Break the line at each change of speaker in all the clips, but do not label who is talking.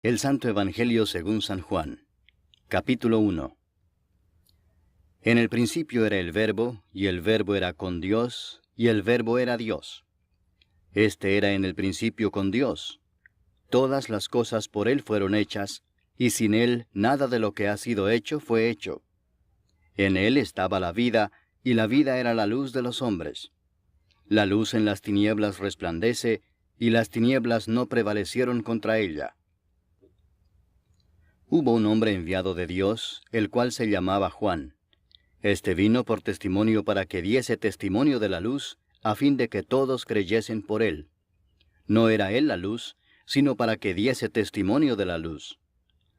El Santo Evangelio según San Juan. Capítulo 1. En el principio era el Verbo, y el Verbo era con Dios, y el Verbo era Dios. Este era en el principio con Dios. Todas las cosas por Él fueron hechas, y sin Él nada de lo que ha sido hecho fue hecho. En Él estaba la vida, y la vida era la luz de los hombres. La luz en las tinieblas resplandece, y las tinieblas no prevalecieron contra ella. Hubo un hombre enviado de Dios, el cual se llamaba Juan. Este vino por testimonio para que diese testimonio de la luz, a fin de que todos creyesen por él. No era él la luz, sino para que diese testimonio de la luz.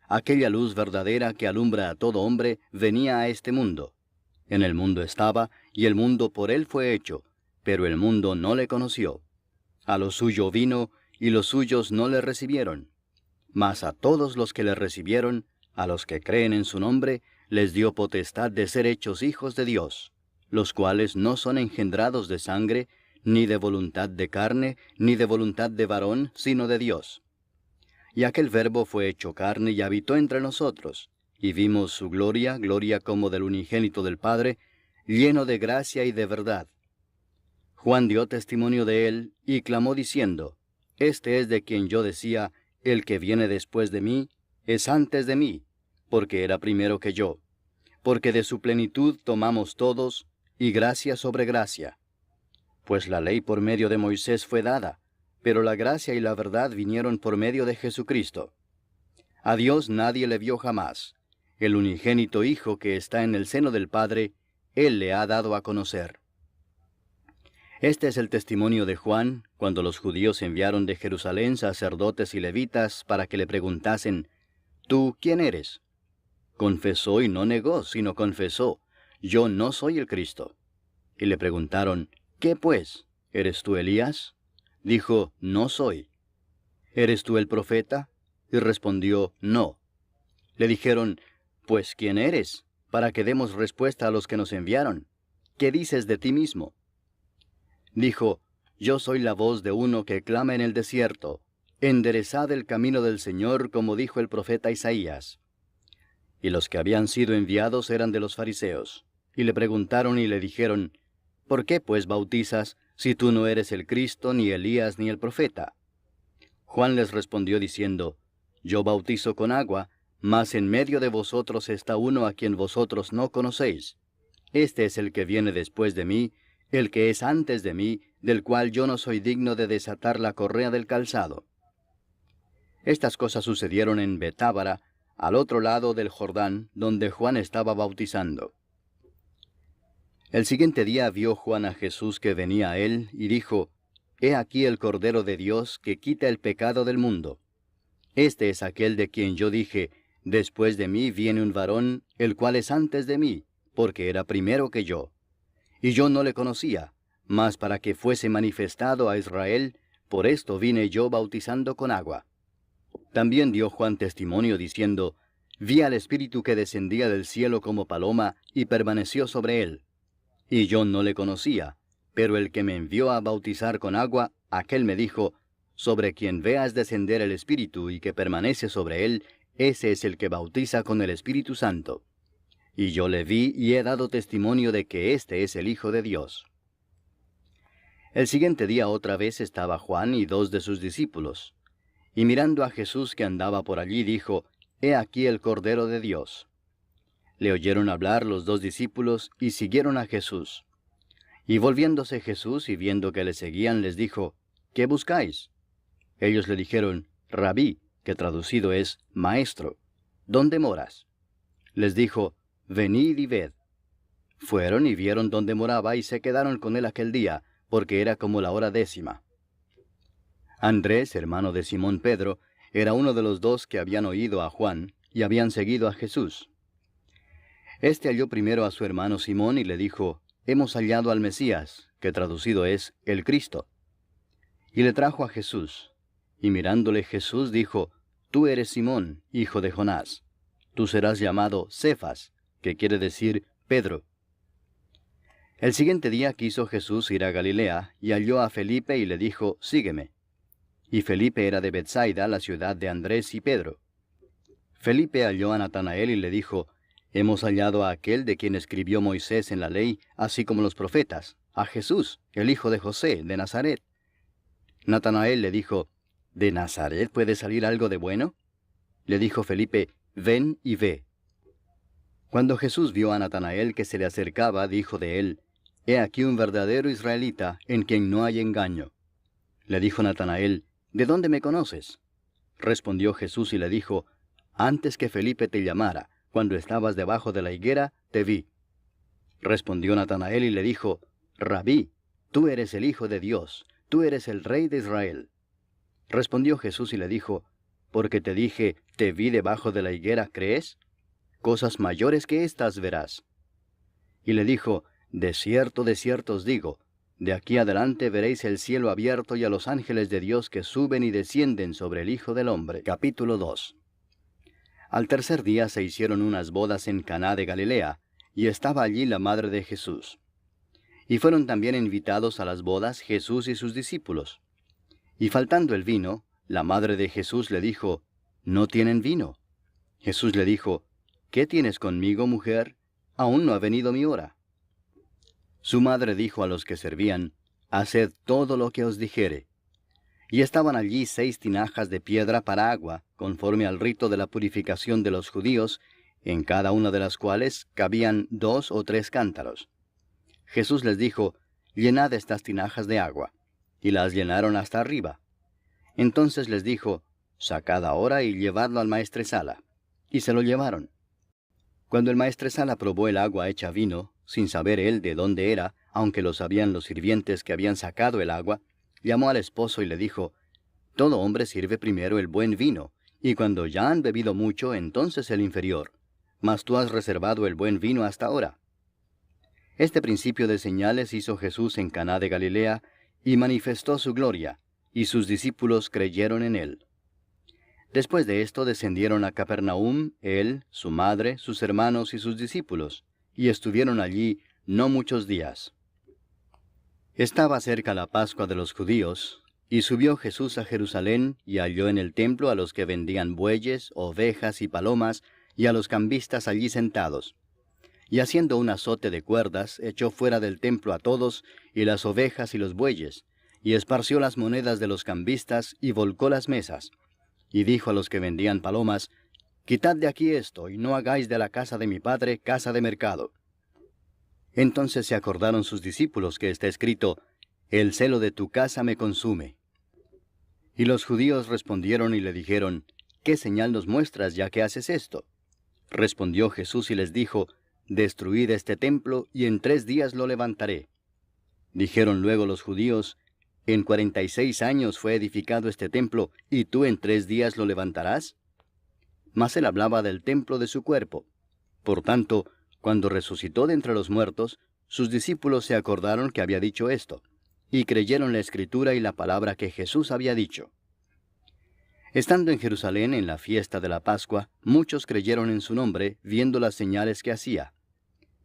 Aquella luz verdadera que alumbra a todo hombre venía a este mundo. En el mundo estaba, y el mundo por él fue hecho, pero el mundo no le conoció. A lo suyo vino, y los suyos no le recibieron. Mas a todos los que le recibieron, a los que creen en su nombre, les dio potestad de ser hechos hijos de Dios, los cuales no son engendrados de sangre, ni de voluntad de carne, ni de voluntad de varón, sino de Dios. Y aquel Verbo fue hecho carne y habitó entre nosotros, y vimos su gloria, gloria como del unigénito del Padre, lleno de gracia y de verdad. Juan dio testimonio de él, y clamó diciendo, Este es de quien yo decía, el que viene después de mí, es antes de mí, porque era primero que yo. Porque de su plenitud tomamos todos, y gracia sobre gracia. Pues la ley por medio de Moisés fue dada, pero la gracia y la verdad vinieron por medio de Jesucristo. A Dios nadie le vio jamás. El unigénito Hijo que está en el seno del Padre, Él le ha dado a conocer. Este es el testimonio de Juan, cuando los judíos enviaron de Jerusalén sacerdotes y levitas para que le preguntasen, ¿Tú quién eres? Confesó y no negó, sino confesó, Yo no soy el Cristo. Y le preguntaron, ¿Qué pues? ¿Eres tú Elías? Dijo, No soy. ¿Eres tú el profeta? Y respondió, No. Le dijeron, Pues ¿quién eres? Para que demos respuesta a los que nos enviaron. ¿Qué dices de ti mismo? Dijo, Yo soy la voz de uno que clama en el desierto, enderezad el camino del Señor, como dijo el profeta Isaías. Y los que habían sido enviados eran de los fariseos, y le preguntaron y le dijeron, ¿Por qué pues bautizas, si tú no eres el Cristo, ni Elías, ni el profeta? Juan les respondió diciendo, Yo bautizo con agua, mas en medio de vosotros está uno a quien vosotros no conocéis. Este es el que viene después de mí, el que es antes de mí, del cual yo no soy digno de desatar la correa del calzado. Estas cosas sucedieron en Betábara, al otro lado del Jordán, donde Juan estaba bautizando. El siguiente día vio Juan a Jesús que venía a él, y dijo, He aquí el Cordero de Dios que quita el pecado del mundo. Este es aquel de quien yo dije, Después de mí viene un varón, el cual es antes de mí, porque era primero que yo. Y yo no le conocía, mas para que fuese manifestado a Israel, por esto vine yo bautizando con agua. También dio Juan testimonio diciendo, Vi al Espíritu que descendía del cielo como paloma, y permaneció sobre él. Y yo no le conocía, pero el que me envió a bautizar con agua, aquel me dijo, Sobre quien veas descender el Espíritu y que permanece sobre él, ese es el que bautiza con el Espíritu Santo. Y yo le vi y he dado testimonio de que éste es el Hijo de Dios. El siguiente día otra vez estaba Juan y 2 de sus discípulos. Y mirando a Jesús que andaba por allí, dijo, He aquí el Cordero de Dios. Le oyeron hablar los 2 discípulos y siguieron a Jesús. Y volviéndose Jesús y viendo que le seguían, les dijo, ¿Qué buscáis? Ellos le dijeron, Rabí, que traducido es Maestro, ¿dónde moras? Les dijo, Venid y ved. Fueron y vieron dónde moraba y se quedaron con él aquel día, porque era como la hora 10:00. Andrés, hermano de Simón Pedro, era uno de los 2 que habían oído a Juan y habían seguido a Jesús. Este halló primero a su hermano Simón y le dijo, Hemos hallado al Mesías, que traducido es el Cristo. Y le trajo a Jesús. Y mirándole Jesús dijo, Tú eres Simón, hijo de Jonás. Tú serás llamado Cefas, que quiere decir Pedro. El siguiente día quiso Jesús ir a Galilea, y halló a Felipe y le dijo, Sígueme. y Felipe era de Betsaida, la ciudad de Andrés y Pedro. Felipe halló a Natanael y le dijo, Hemos hallado a aquel de quien escribió Moisés en la ley, así como los profetas, a Jesús, el hijo de José, de Nazaret. Natanael le dijo, ¿De Nazaret puede salir algo de bueno? Le dijo Felipe, Ven y ve. Cuando Jesús vio a Natanael que se le acercaba, dijo de él, He aquí un verdadero israelita, en quien no hay engaño. Le dijo Natanael, ¿De dónde me conoces? Respondió Jesús y le dijo, Antes que Felipe te llamara, cuando estabas debajo de la higuera, te vi. Respondió Natanael y le dijo, Rabí, tú eres el Hijo de Dios, tú eres el Rey de Israel. Respondió Jesús y le dijo, Porque te dije, te vi debajo de la higuera, ¿crees? Cosas mayores que éstas verás. Y le dijo, de cierto os digo, de aquí adelante veréis el cielo abierto y a los ángeles de Dios que suben y descienden sobre el Hijo del Hombre. Capítulo 2. Al tercer día se hicieron unas bodas en Caná de Galilea, y estaba allí la madre de Jesús. Y fueron también invitados a las bodas Jesús y sus discípulos. Y faltando el vino, la madre de Jesús le dijo, ¿No tienen vino? Jesús le dijo, ¿Qué tienes conmigo, mujer? Aún no ha venido mi hora. Su madre dijo a los que servían, Haced todo lo que os dijere. Y estaban allí 6 tinajas de piedra para agua, conforme al rito de la purificación de los judíos, en cada una de las cuales cabían 2 o 3 cántaros. Jesús les dijo, Llenad estas tinajas de agua. Y las llenaron hasta arriba. Entonces les dijo, Sacad ahora y llevadlo al maestresala. Y se lo llevaron. Cuando el maestresala probó el agua hecha vino, sin saber él de dónde era, aunque lo sabían los sirvientes que habían sacado el agua, llamó al esposo y le dijo, Todo hombre sirve primero el buen vino, y cuando ya han bebido mucho, entonces el inferior. Mas tú has reservado el buen vino hasta ahora. Este principio de señales hizo Jesús en Caná de Galilea, y manifestó su gloria, y sus discípulos creyeron en él. Después de esto descendieron a Capernaum, él, su madre, sus hermanos y sus discípulos, y estuvieron allí no muchos días. Estaba cerca la Pascua de los judíos, y subió Jesús a Jerusalén, y halló en el templo a los que vendían bueyes, ovejas y palomas, y a los cambistas allí sentados. Y haciendo un azote de cuerdas, echó fuera del templo a todos, y las ovejas y los bueyes, y esparció las monedas de los cambistas, y volcó las mesas. Y dijo a los que vendían palomas, Quitad de aquí esto, y no hagáis de la casa de mi padre casa de mercado. Entonces se acordaron sus discípulos que está escrito, El celo de tu casa me consume. Y los judíos respondieron y le dijeron, ¿Qué señal nos muestras ya que haces esto? Respondió Jesús y les dijo, Destruid este templo, y en 3 días lo levantaré. Dijeron luego los judíos, ¿En 46 años fue edificado este templo, y tú en 3 días lo levantarás? Mas él hablaba del templo de su cuerpo. Por tanto, cuando resucitó de entre los muertos, sus discípulos se acordaron que había dicho esto, y creyeron la Escritura y la palabra que Jesús había dicho. Estando en Jerusalén en la fiesta de la Pascua, muchos creyeron en su nombre, viendo las señales que hacía.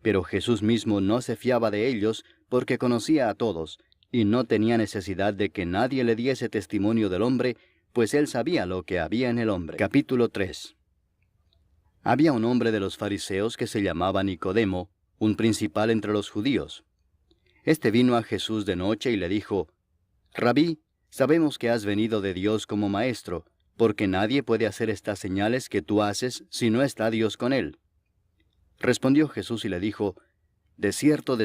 Pero Jesús mismo no se fiaba de ellos, porque conocía a todos, y no tenía necesidad de que nadie le diese testimonio del hombre, pues él sabía lo que había en el hombre. Capítulo 3. Había un hombre de los fariseos que se llamaba Nicodemo, un principal entre los judíos. Este vino a Jesús de noche y le dijo, Rabí, sabemos que has venido de Dios como maestro, porque nadie puede hacer estas señales que tú haces si no está Dios con él. Respondió Jesús y le dijo, de cierto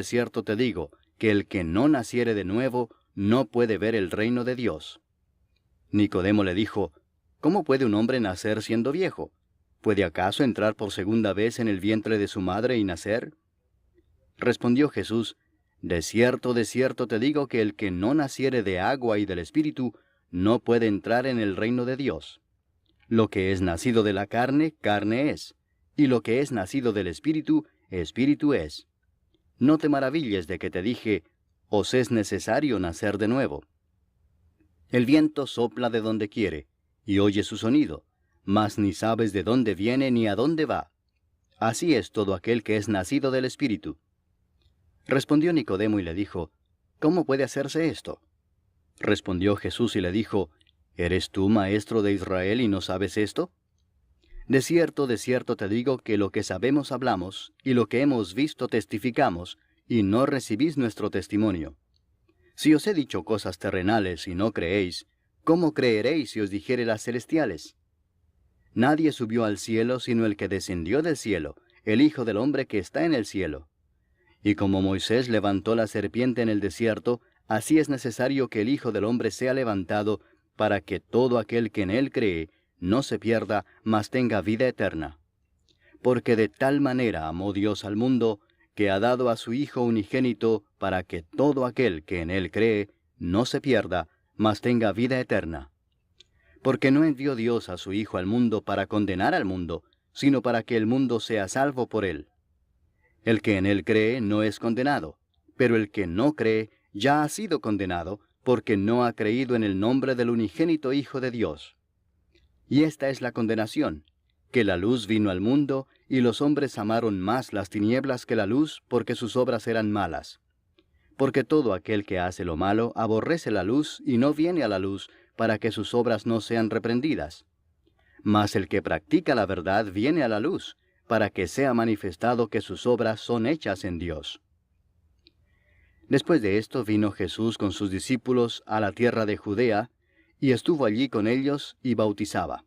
te digo, que el que no naciere de nuevo no puede ver el reino de Dios. Nicodemo le dijo, ¿cómo puede un hombre nacer siendo viejo? ¿Puede acaso entrar por segunda vez en el vientre de su madre y nacer? Respondió Jesús, de cierto te digo que el que no naciere de agua y del Espíritu no puede entrar en el reino de Dios. Lo que es nacido de la carne, carne es, y lo que es nacido del Espíritu, Espíritu es. No te maravilles de que te dije, os es necesario nacer de nuevo. El viento sopla de donde quiere, y oye su sonido, mas ni sabes de dónde viene ni a dónde va. Así es todo aquel que es nacido del Espíritu. Respondió Nicodemo y le dijo, ¿cómo puede hacerse esto? Respondió Jesús y le dijo, ¿Eres tú maestro de Israel y no sabes esto? De cierto te digo que lo que sabemos hablamos, y lo que hemos visto testificamos, y no recibís nuestro testimonio. Si os he dicho cosas terrenales y no creéis, ¿cómo creeréis si os dijere las celestiales? Nadie subió al cielo sino el que descendió del cielo, el Hijo del Hombre que está en el cielo. Y como Moisés levantó la serpiente en el desierto, así es necesario que el Hijo del Hombre sea levantado, para que todo aquel que en él cree no se pierda, mas tenga vida eterna. Porque de tal manera amó Dios al mundo, que ha dado a su Hijo unigénito, para que todo aquel que en él cree no se pierda, mas tenga vida eterna. Porque no envió Dios a su Hijo al mundo para condenar al mundo, sino para que el mundo sea salvo por él. El que en él cree no es condenado, pero el que no cree ya ha sido condenado, porque no ha creído en el nombre del unigénito Hijo de Dios. Y esta es la condenación, que la luz vino al mundo, y los hombres amaron más las tinieblas que la luz, porque sus obras eran malas. Porque todo aquel que hace lo malo aborrece la luz, y no viene a la luz, para que sus obras no sean reprendidas. Mas el que practica la verdad viene a la luz, para que sea manifestado que sus obras son hechas en Dios. Después de esto vino Jesús con sus discípulos a la tierra de Judea, y estuvo allí con ellos y bautizaba.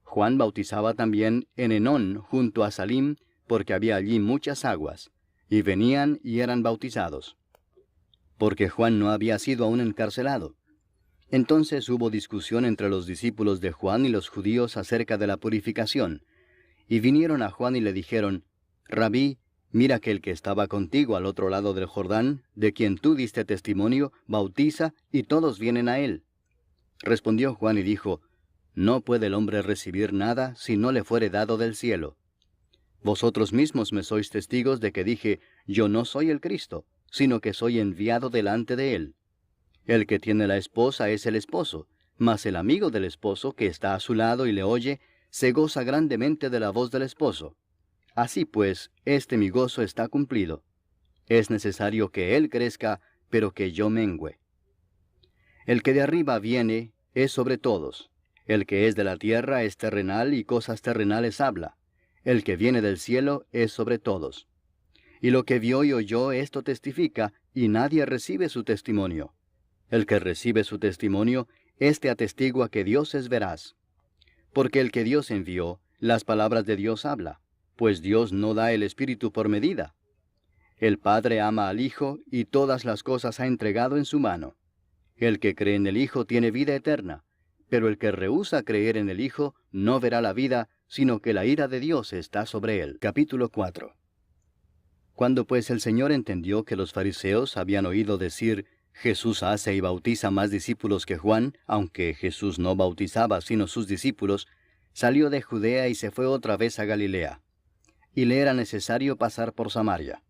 Juan bautizaba también en Enón junto a Salim, porque había allí muchas aguas, y venían y eran bautizados. Porque Juan no había sido aún encarcelado. Entonces hubo discusión entre los discípulos de Juan y los judíos acerca de la purificación, y vinieron a Juan y le dijeron, Rabí, mira que el que estaba contigo al otro lado del Jordán, de quien tú diste testimonio, bautiza, y todos vienen a él. Respondió Juan y dijo, No puede el hombre recibir nada si no le fuere dado del cielo. Vosotros mismos me sois testigos de que dije, Yo no soy el Cristo, sino que soy enviado delante de él. El que tiene la esposa es el esposo, mas el amigo del esposo que está a su lado y le oye, se goza grandemente de la voz del esposo. Así pues, este mi gozo está cumplido. Es necesario que él crezca, pero que yo mengüe. El que de arriba viene es sobre todos. El que es de la tierra es terrenal y cosas terrenales habla. El que viene del cielo es sobre todos. Y lo que vio y oyó esto testifica, y nadie recibe su testimonio. El que recibe su testimonio, éste atestigua que Dios es veraz. Porque el que Dios envió, las palabras de Dios habla, pues Dios no da el Espíritu por medida. El Padre ama al Hijo, y todas las cosas ha entregado en su mano. El que cree en el Hijo tiene vida eterna, pero el que rehúsa creer en el Hijo no verá la vida, sino que la ira de Dios está sobre él. Capítulo 4. Cuando pues el Señor entendió que los fariseos habían oído decir, Jesús hace y bautiza más discípulos que Juan, aunque Jesús no bautizaba sino sus discípulos, salió de Judea y se fue otra vez a Galilea. Y le era necesario pasar por Samaria.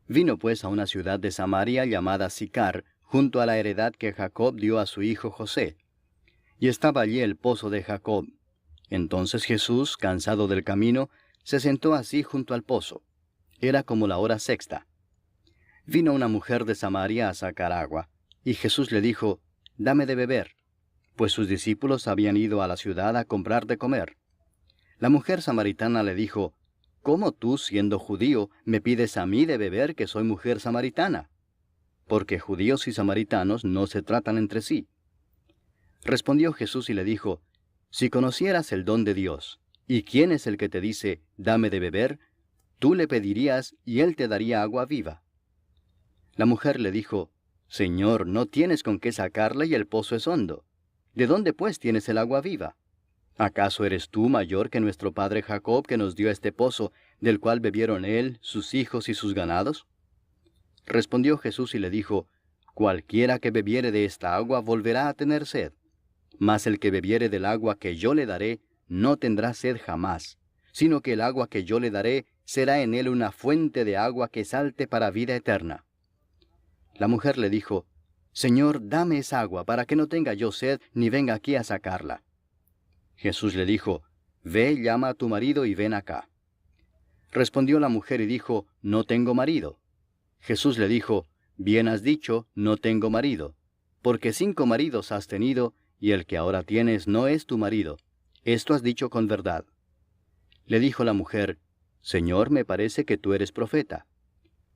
Vino pues a una ciudad de Samaria llamada Sicar, junto a la heredad que Jacob dio a su hijo José. Y estaba allí el pozo de Jacob. Entonces Jesús, cansado del camino, se sentó así junto al pozo. Era como la hora sexta. Vino una mujer de Samaria a sacar agua, y Jesús le dijo, Dame de beber, pues sus discípulos habían ido a la ciudad a comprar de comer. La mujer samaritana le dijo, ¿Cómo tú, siendo judío, me pides a mí de beber que soy mujer samaritana? Porque judíos y samaritanos no se tratan entre sí. Respondió Jesús y le dijo, Si conocieras el don de Dios, y quién es el que te dice, Dame de beber, tú le pedirías y él te daría agua viva. La mujer le dijo, Señor, no tienes con qué sacarla y el pozo es hondo. ¿De dónde pues tienes el agua viva? ¿Acaso eres tú mayor que nuestro padre Jacob, que nos dio este pozo, del cual bebieron él, sus hijos y sus ganados? Respondió Jesús y le dijo, Cualquiera que bebiere de esta agua volverá a tener sed. Mas el que bebiere del agua que yo le daré, no tendrá sed jamás, sino que el agua que yo le daré será en él una fuente de agua que salte para vida eterna. La mujer le dijo, Señor, dame esa agua, para que no tenga yo sed, ni venga aquí a sacarla. Jesús le dijo, Ve, llama a tu marido y ven acá. Respondió la mujer y dijo, No tengo marido. Jesús le dijo, Bien has dicho, no tengo marido, porque 5 maridos has tenido, y el que ahora tienes no es tu marido. Esto has dicho con verdad. Le dijo la mujer, Señor, me parece que tú eres profeta.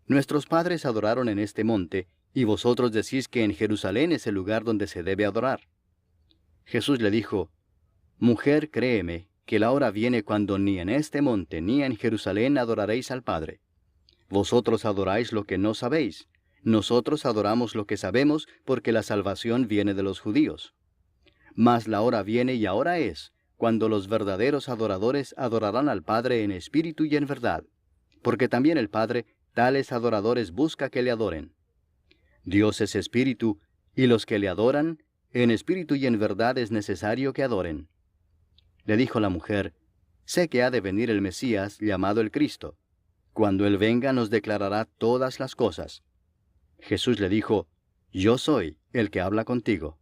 Nuestros padres adoraron en este monte, y vosotros decís que en Jerusalén es el lugar donde se debe adorar. Jesús le dijo, Mujer, créeme, que la hora viene cuando ni en este monte ni en Jerusalén adoraréis al Padre. Vosotros adoráis lo que no sabéis. Nosotros adoramos lo que sabemos, porque la salvación viene de los judíos. Mas la hora viene y ahora es, cuando los verdaderos adoradores adorarán al Padre en espíritu y en verdad, porque también el Padre tales adoradores busca que le adoren. Dios es espíritu, y los que le adoran, en espíritu y en verdad es necesario que adoren. Le dijo la mujer, Sé que ha de venir el Mesías, llamado el Cristo. Cuando Él venga nos declarará todas las cosas. Jesús le dijo, Yo soy el que habla contigo.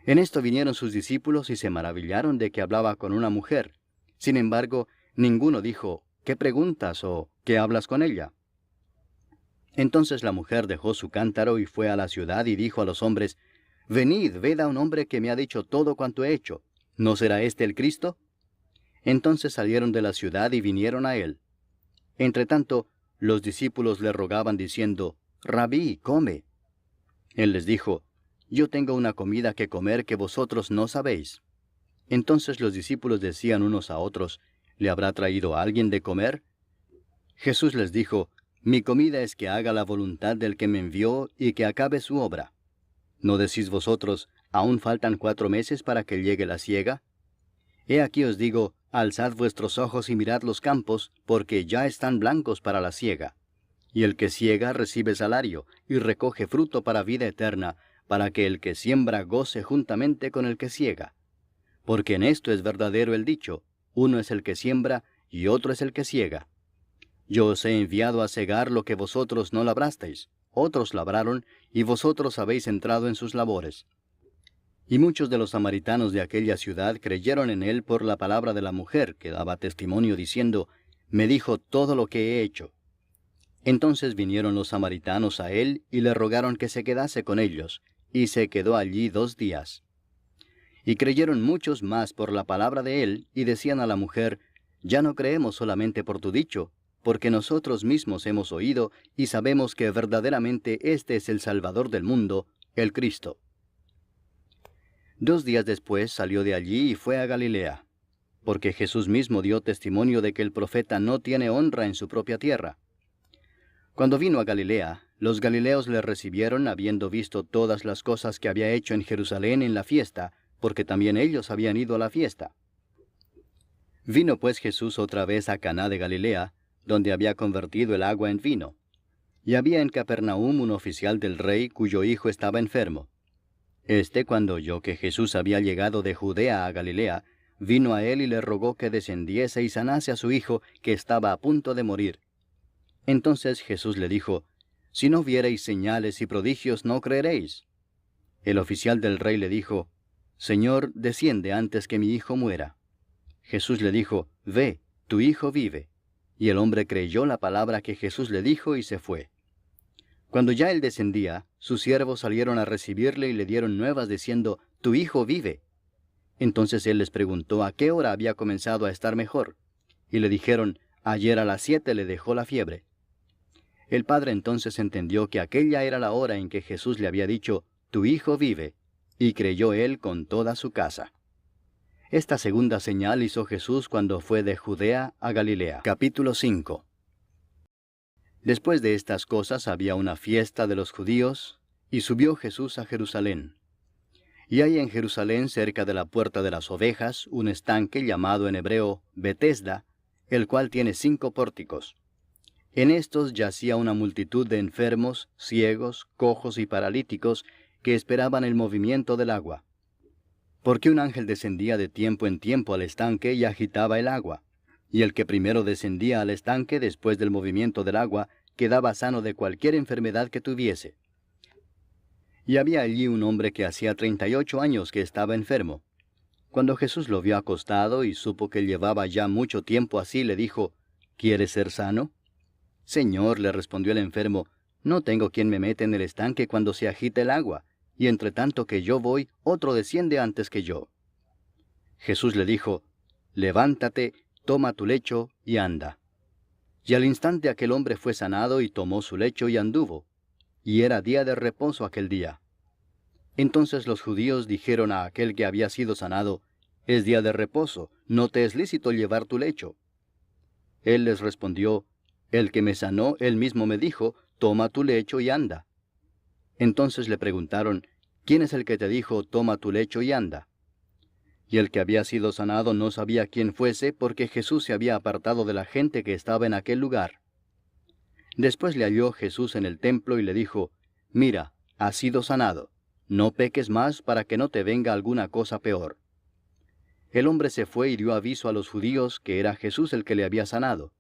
En esto vinieron sus discípulos y se maravillaron de que hablaba con una mujer. Sin embargo, ninguno dijo, ¿qué preguntas o qué hablas con ella? Entonces la mujer dejó su cántaro y fue a la ciudad y dijo a los hombres, Venid, ved a un hombre que me ha dicho todo cuanto he hecho. ¿No será este el Cristo? Entonces salieron de la ciudad y vinieron a él. Entretanto, los discípulos le rogaban diciendo, Rabí, come. Él les dijo, Yo tengo una comida que comer que vosotros no sabéis. Entonces los discípulos decían unos a otros, ¿le habrá traído alguien de comer? Jesús les dijo, Mi comida es que haga la voluntad del que me envió y que acabe su obra. ¿No decís vosotros, aún faltan 4 meses para que llegue la siega? He aquí os digo, alzad vuestros ojos y mirad los campos, porque ya están blancos para la siega. Y el que siega recibe salario, y recoge fruto para vida eterna, para que el que siembra goce juntamente con el que siega. Porque en esto es verdadero el dicho, uno es el que siembra, y otro es el que siega. Yo os he enviado a segar lo que vosotros no labrasteis, otros labraron, y vosotros habéis entrado en sus labores. Y muchos de los samaritanos de aquella ciudad creyeron en él por la palabra de la mujer, que daba testimonio diciendo, Me dijo todo lo que he hecho. Entonces vinieron los samaritanos a él y le rogaron que se quedase con ellos, y se quedó allí 2 días. Y creyeron muchos más por la palabra de él, y decían a la mujer, Ya no creemos solamente por tu dicho, porque nosotros mismos hemos oído y sabemos que verdaderamente este es el Salvador del mundo, el Cristo. 2 días después salió de allí y fue a Galilea, porque Jesús mismo dio testimonio de que el profeta no tiene honra en su propia tierra. Cuando vino a Galilea, los galileos le recibieron habiendo visto todas las cosas que había hecho en Jerusalén en la fiesta, porque también ellos habían ido a la fiesta. Vino pues Jesús otra vez a Caná de Galilea, donde había convertido el agua en vino. Y había en Capernaum un oficial del rey cuyo hijo estaba enfermo. Cuando oyó que Jesús había llegado de Judea a Galilea, vino a él y le rogó que descendiese y sanase a su hijo, que estaba a punto de morir. Entonces Jesús le dijo, Si no viereis señales y prodigios, no creeréis. El oficial del rey le dijo, Señor, desciende antes que mi hijo muera. Jesús le dijo, Ve, tu hijo vive. Y el hombre creyó la palabra que Jesús le dijo y se fue. Cuando ya él descendía, sus siervos salieron a recibirle y le dieron nuevas diciendo, Tu hijo vive. Entonces él les preguntó a qué hora había comenzado a estar mejor. Y le dijeron, Ayer a las 7 le dejó la fiebre. El padre entonces entendió que aquella era la hora en que Jesús le había dicho, Tu hijo vive, y creyó él con toda su casa. Esta segunda señal hizo Jesús cuando fue de Judea a Galilea. Capítulo 5. Después de estas cosas había una fiesta de los judíos, y subió Jesús a Jerusalén. Y hay en Jerusalén, cerca de la puerta de las ovejas, un estanque llamado en hebreo Betesda, el cual tiene 5 pórticos. En estos yacía una multitud de enfermos, ciegos, cojos y paralíticos, que esperaban el movimiento del agua. Porque un ángel descendía de tiempo en tiempo al estanque y agitaba el agua. Y el que primero descendía al estanque después del movimiento del agua, quedaba sano de cualquier enfermedad que tuviese. Y había allí un hombre que hacía 38 años que estaba enfermo. Cuando Jesús lo vio acostado y supo que llevaba ya mucho tiempo así, le dijo, ¿Quieres ser sano? Señor, le respondió el enfermo, no tengo quien me meta en el estanque cuando se agita el agua, y entre tanto que yo voy, otro desciende antes que yo. Jesús le dijo, levántate, toma tu lecho y anda. Y al instante aquel hombre fue sanado y tomó su lecho y anduvo. Y era día de reposo aquel día. Entonces los judíos dijeron a aquel que había sido sanado, es día de reposo, no te es lícito llevar tu lecho. Él les respondió, el que me sanó, él mismo me dijo, toma tu lecho y anda. Entonces le preguntaron, ¿quién es el que te dijo, toma tu lecho y anda? Y el que había sido sanado no sabía quién fuese, porque Jesús se había apartado de la gente que estaba en aquel lugar. Después le halló Jesús en el templo y le dijo, mira, has sido sanado, no peques más para que no te venga alguna cosa peor. El hombre se fue y dio aviso a los judíos que era Jesús el que le había sanado.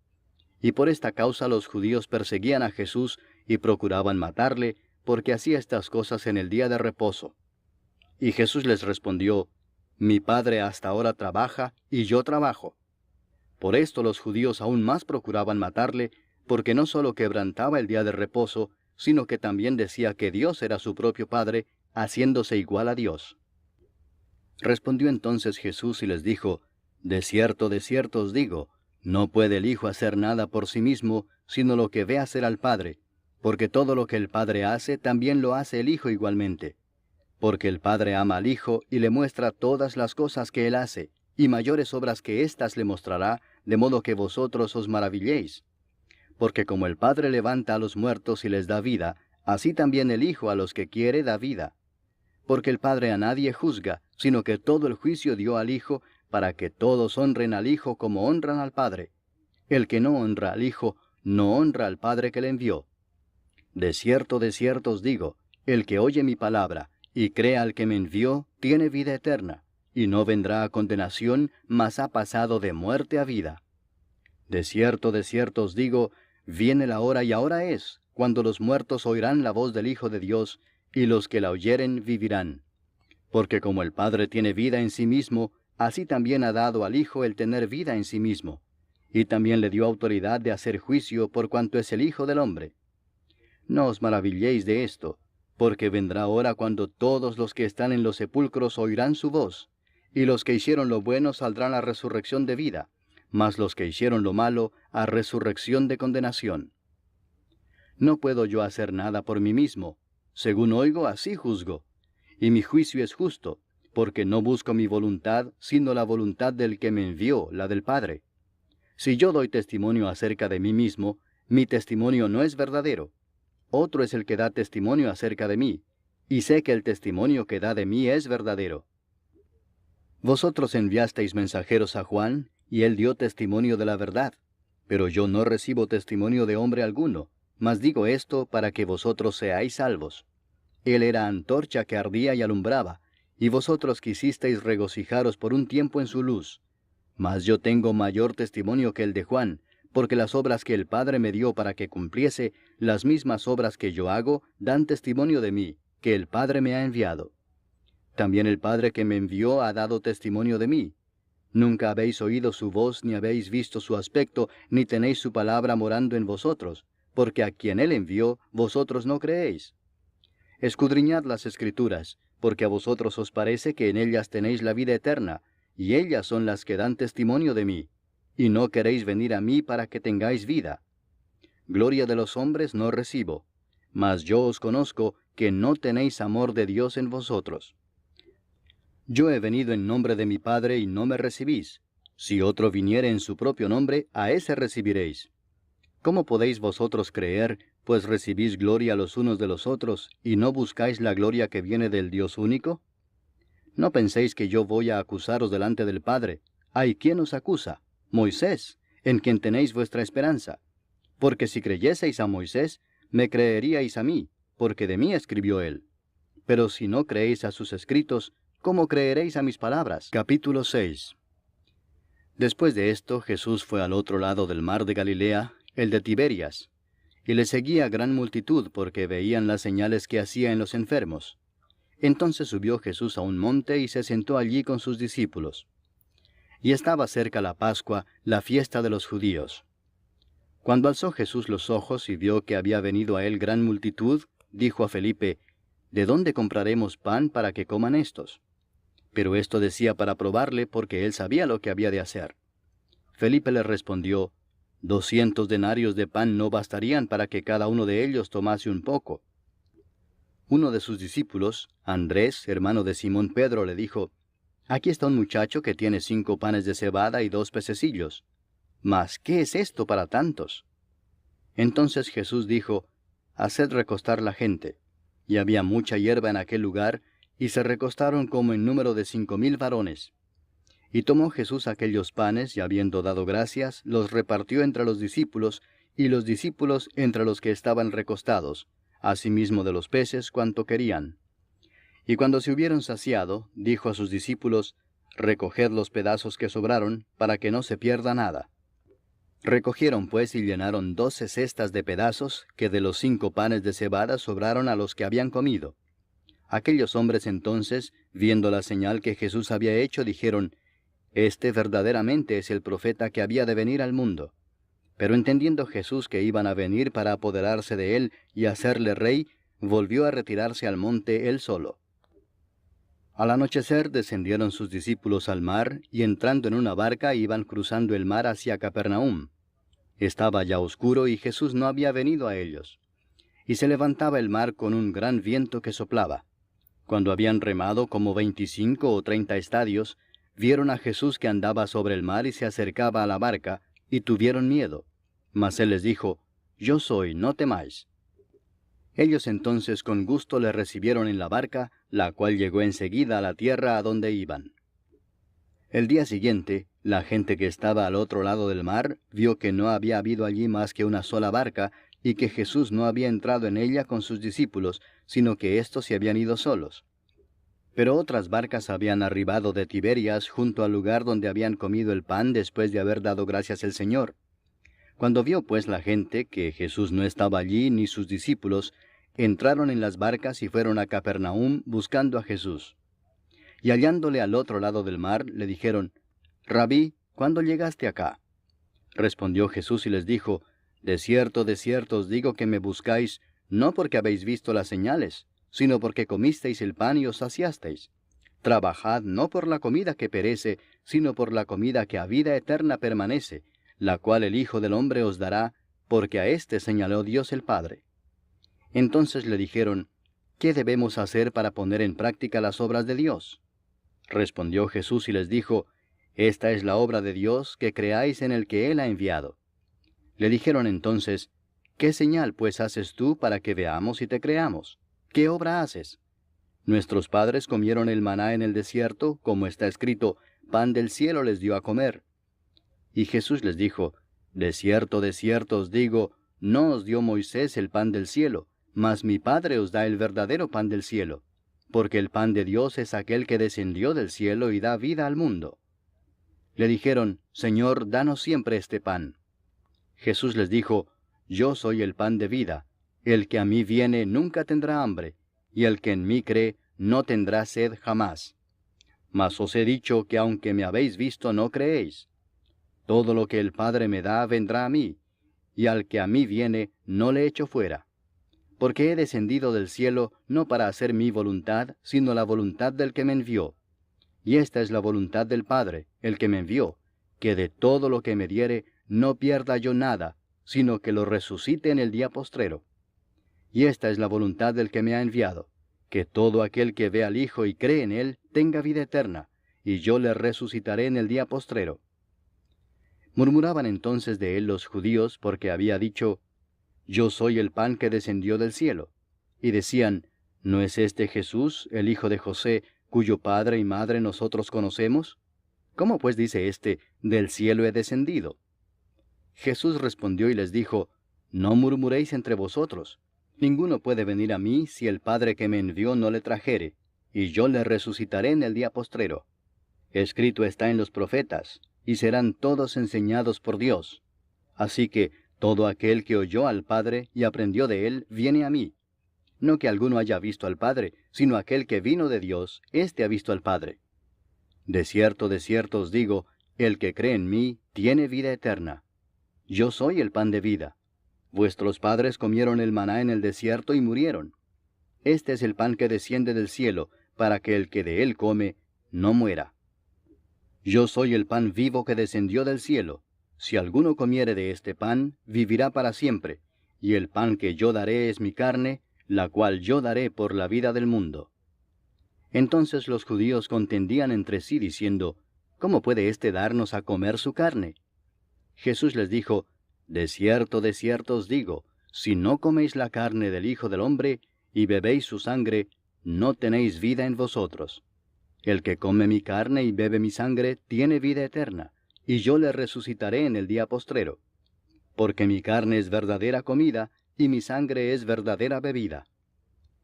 Y por esta causa los judíos perseguían a Jesús y procuraban matarle, porque hacía estas cosas en el día de reposo. Y Jesús les respondió, mi Padre hasta ahora trabaja, y yo trabajo. Por esto los judíos aún más procuraban matarle, porque no solo quebrantaba el día de reposo, sino que también decía que Dios era su propio Padre, haciéndose igual a Dios. Respondió entonces Jesús y les dijo, de cierto os digo, no puede el Hijo hacer nada por sí mismo, sino lo que ve hacer al Padre, porque todo lo que el Padre hace, también lo hace el Hijo igualmente. Porque el Padre ama al Hijo y le muestra todas las cosas que Él hace, y mayores obras que éstas le mostrará, de modo que vosotros os maravilléis. Porque como el Padre levanta a los muertos y les da vida, así también el Hijo a los que quiere da vida. Porque el Padre a nadie juzga, sino que todo el juicio dio al Hijo, para que todos honren al Hijo como honran al Padre. El que no honra al Hijo, no honra al Padre que le envió. De cierto os digo, el que oye mi palabra, y cree al que me envió, tiene vida eterna, y no vendrá a condenación, mas ha pasado de muerte a vida. De cierto os digo, viene la hora y ahora es, cuando los muertos oirán la voz del Hijo de Dios, y los que la oyeren vivirán. Porque como el Padre tiene vida en sí mismo, así también ha dado al Hijo el tener vida en sí mismo, y también le dio autoridad de hacer juicio por cuanto es el Hijo del hombre. No os maravilléis de esto, porque vendrá hora cuando todos los que están en los sepulcros oirán su voz, y los que hicieron lo bueno saldrán a resurrección de vida, mas los que hicieron lo malo a resurrección de condenación. No puedo yo hacer nada por mí mismo, según oigo así juzgo, y mi juicio es justo, porque no busco mi voluntad, sino la voluntad del que me envió, la del Padre. Si yo doy testimonio acerca de mí mismo, mi testimonio no es verdadero. Otro es el que da testimonio acerca de mí, y sé que el testimonio que da de mí es verdadero. Vosotros enviasteis mensajeros a Juan, y él dio testimonio de la verdad. Pero yo no recibo testimonio de hombre alguno, mas digo esto para que vosotros seáis salvos. Él era antorcha que ardía y alumbraba, y vosotros quisisteis regocijaros por un tiempo en su luz. Mas yo tengo mayor testimonio que el de Juan, porque las obras que el Padre me dio para que cumpliese, las mismas obras que yo hago, dan testimonio de mí, que el Padre me ha enviado. También el Padre que me envió ha dado testimonio de mí. Nunca habéis oído su voz, ni habéis visto su aspecto, ni tenéis su palabra morando en vosotros, porque a quien él envió, vosotros no creéis. Escudriñad las Escrituras, porque a vosotros os parece que en ellas tenéis la vida eterna, y ellas son las que dan testimonio de mí, y no queréis venir a mí para que tengáis vida. Gloria de los hombres no recibo, mas yo os conozco que no tenéis amor de Dios en vosotros. Yo he venido en nombre de mi Padre y no me recibís. Si otro viniere en su propio nombre, a ese recibiréis. ¿Cómo podéis vosotros creer, pues recibís gloria los unos de los otros, y no buscáis la gloria que viene del Dios único? No penséis que yo voy a acusaros delante del Padre. ¿Hay quien os acusa? Moisés, en quien tenéis vuestra esperanza. Porque si creyeseis a Moisés, me creeríais a mí, porque de mí escribió él. Pero si no creéis a sus escritos, ¿cómo creeréis a mis palabras? Capítulo 6. Después de esto, Jesús fue al otro lado del mar de Galilea, el de Tiberias, y le seguía gran multitud porque veían las señales que hacía en los enfermos. Entonces subió Jesús a un monte y se sentó allí con sus discípulos. Y estaba cerca la Pascua, la fiesta de los judíos. Cuando alzó Jesús los ojos y vio que había venido a él gran multitud, dijo a Felipe, ¿de dónde compraremos pan para que coman éstos? Pero esto decía para probarle, porque él sabía lo que había de hacer. Felipe le respondió, 200 denarios de pan no bastarían para que cada uno de ellos tomase un poco. Uno de sus discípulos, Andrés, hermano de Simón Pedro, le dijo, aquí está un muchacho que tiene 5 panes de cebada y 2 pececillos. Mas, ¿qué es esto para tantos? Entonces Jesús dijo, haced recostar la gente. Y había mucha hierba en aquel lugar, y se recostaron como en número de 5000 varones. Y tomó Jesús aquellos panes, y habiendo dado gracias, los repartió entre los discípulos, y los discípulos entre los que estaban recostados, asimismo de los peces cuanto querían. Y cuando se hubieron saciado, dijo a sus discípulos, recoged los pedazos que sobraron, para que no se pierda nada. Recogieron pues y llenaron 12 cestas de pedazos, que de los 5 panes de cebada sobraron a los que habían comido. Aquellos hombres entonces, viendo la señal que Jesús había hecho, dijeron, este verdaderamente es el profeta que había de venir al mundo. Pero entendiendo Jesús que iban a venir para apoderarse de él y hacerle rey, volvió a retirarse al monte él solo. Al anochecer descendieron sus discípulos al mar, y entrando en una barca iban cruzando el mar hacia Capernaum. Estaba ya oscuro y Jesús no había venido a ellos. Y se levantaba el mar con un gran viento que soplaba. Cuando habían remado como 25 o 30 estadios, vieron a Jesús que andaba sobre el mar y se acercaba a la barca, y tuvieron miedo. Mas él les dijo, yo soy, no temáis. Ellos entonces con gusto le recibieron en la barca, la cual llegó enseguida a la tierra a donde iban. El día siguiente, la gente que estaba al otro lado del mar vio que no había habido allí más que una sola barca, y que Jesús no había entrado en ella con sus discípulos, sino que éstos se habían ido solos. Pero otras barcas habían arribado de Tiberias junto al lugar donde habían comido el pan después de haber dado gracias al Señor. Cuando vio pues la gente que Jesús no estaba allí ni sus discípulos, entraron en las barcas y fueron a Capernaum buscando a Jesús. Y hallándole al otro lado del mar, le dijeron, Rabí, ¿cuándo llegaste acá? Respondió Jesús y les dijo, de cierto os digo que me buscáis, no porque habéis visto las señales, sino porque comisteis el pan y os saciasteis. Trabajad no por la comida que perece, sino por la comida que a vida eterna permanece, la cual el Hijo del Hombre os dará, porque a éste señaló Dios el Padre. Entonces le dijeron, ¿qué debemos hacer para poner en práctica las obras de Dios? Respondió Jesús y les dijo, esta es la obra de Dios, que creáis en el que Él ha enviado. Le dijeron entonces, ¿qué señal pues haces tú para que veamos y te creamos? ¿Qué obra haces? Nuestros padres comieron el maná en el desierto, como está escrito, pan del cielo les dio a comer. Y Jesús les dijo, de cierto os digo, no os dio Moisés el pan del cielo, mas mi Padre os da el verdadero pan del cielo, porque el pan de Dios es aquel que descendió del cielo y da vida al mundo. Le dijeron, Señor, danos siempre este pan. Jesús les dijo, yo soy el pan de vida, el que a mí viene nunca tendrá hambre, y el que en mí cree no tendrá sed jamás. Mas os he dicho que aunque me habéis visto no creéis. Todo lo que el Padre me da vendrá a mí, y al que a mí viene no le echo fuera. Porque he descendido del cielo no para hacer mi voluntad, sino la voluntad del que me envió. Y esta es la voluntad del Padre, el que me envió, que de todo lo que me diere no pierda yo nada, sino que lo resucite en el día postrero. Y esta es la voluntad del que me ha enviado, que todo aquel que ve al Hijo y cree en él tenga vida eterna, y yo le resucitaré en el día postrero. Murmuraban entonces de él los judíos, porque había dicho, yo soy el pan que descendió del cielo. Y decían, ¿no es este Jesús, el hijo de José, cuyo padre y madre nosotros conocemos? ¿Cómo pues dice éste, del cielo he descendido? Jesús respondió y les dijo, no murmuréis entre vosotros. Ninguno puede venir a mí si el Padre que me envió no le trajere, y yo le resucitaré en el día postrero. Escrito está en los profetas, y serán todos enseñados por Dios. Así que todo aquel que oyó al Padre y aprendió de él, viene a mí. No que alguno haya visto al Padre, sino aquel que vino de Dios, éste ha visto al Padre. De cierto os digo, el que cree en mí tiene vida eterna. Yo soy el pan de vida. Vuestros padres comieron el maná en el desierto y murieron. este es el pan que desciende del cielo, para que el que de él come no muera. Yo soy el pan vivo que descendió del cielo. Si alguno comiere de este pan, vivirá para siempre, y el pan que yo daré es mi carne, la cual yo daré por la vida del mundo. Entonces los judíos contendían entre sí diciendo, ¿cómo puede éste darnos a comer su carne? Jesús les dijo, de cierto os digo, si no coméis la carne del Hijo del Hombre, y bebéis su sangre, no tenéis vida en vosotros. El que come mi carne y bebe mi sangre, tiene vida eterna, y yo le resucitaré en el día postrero. Porque mi carne es verdadera comida, y mi sangre es verdadera bebida.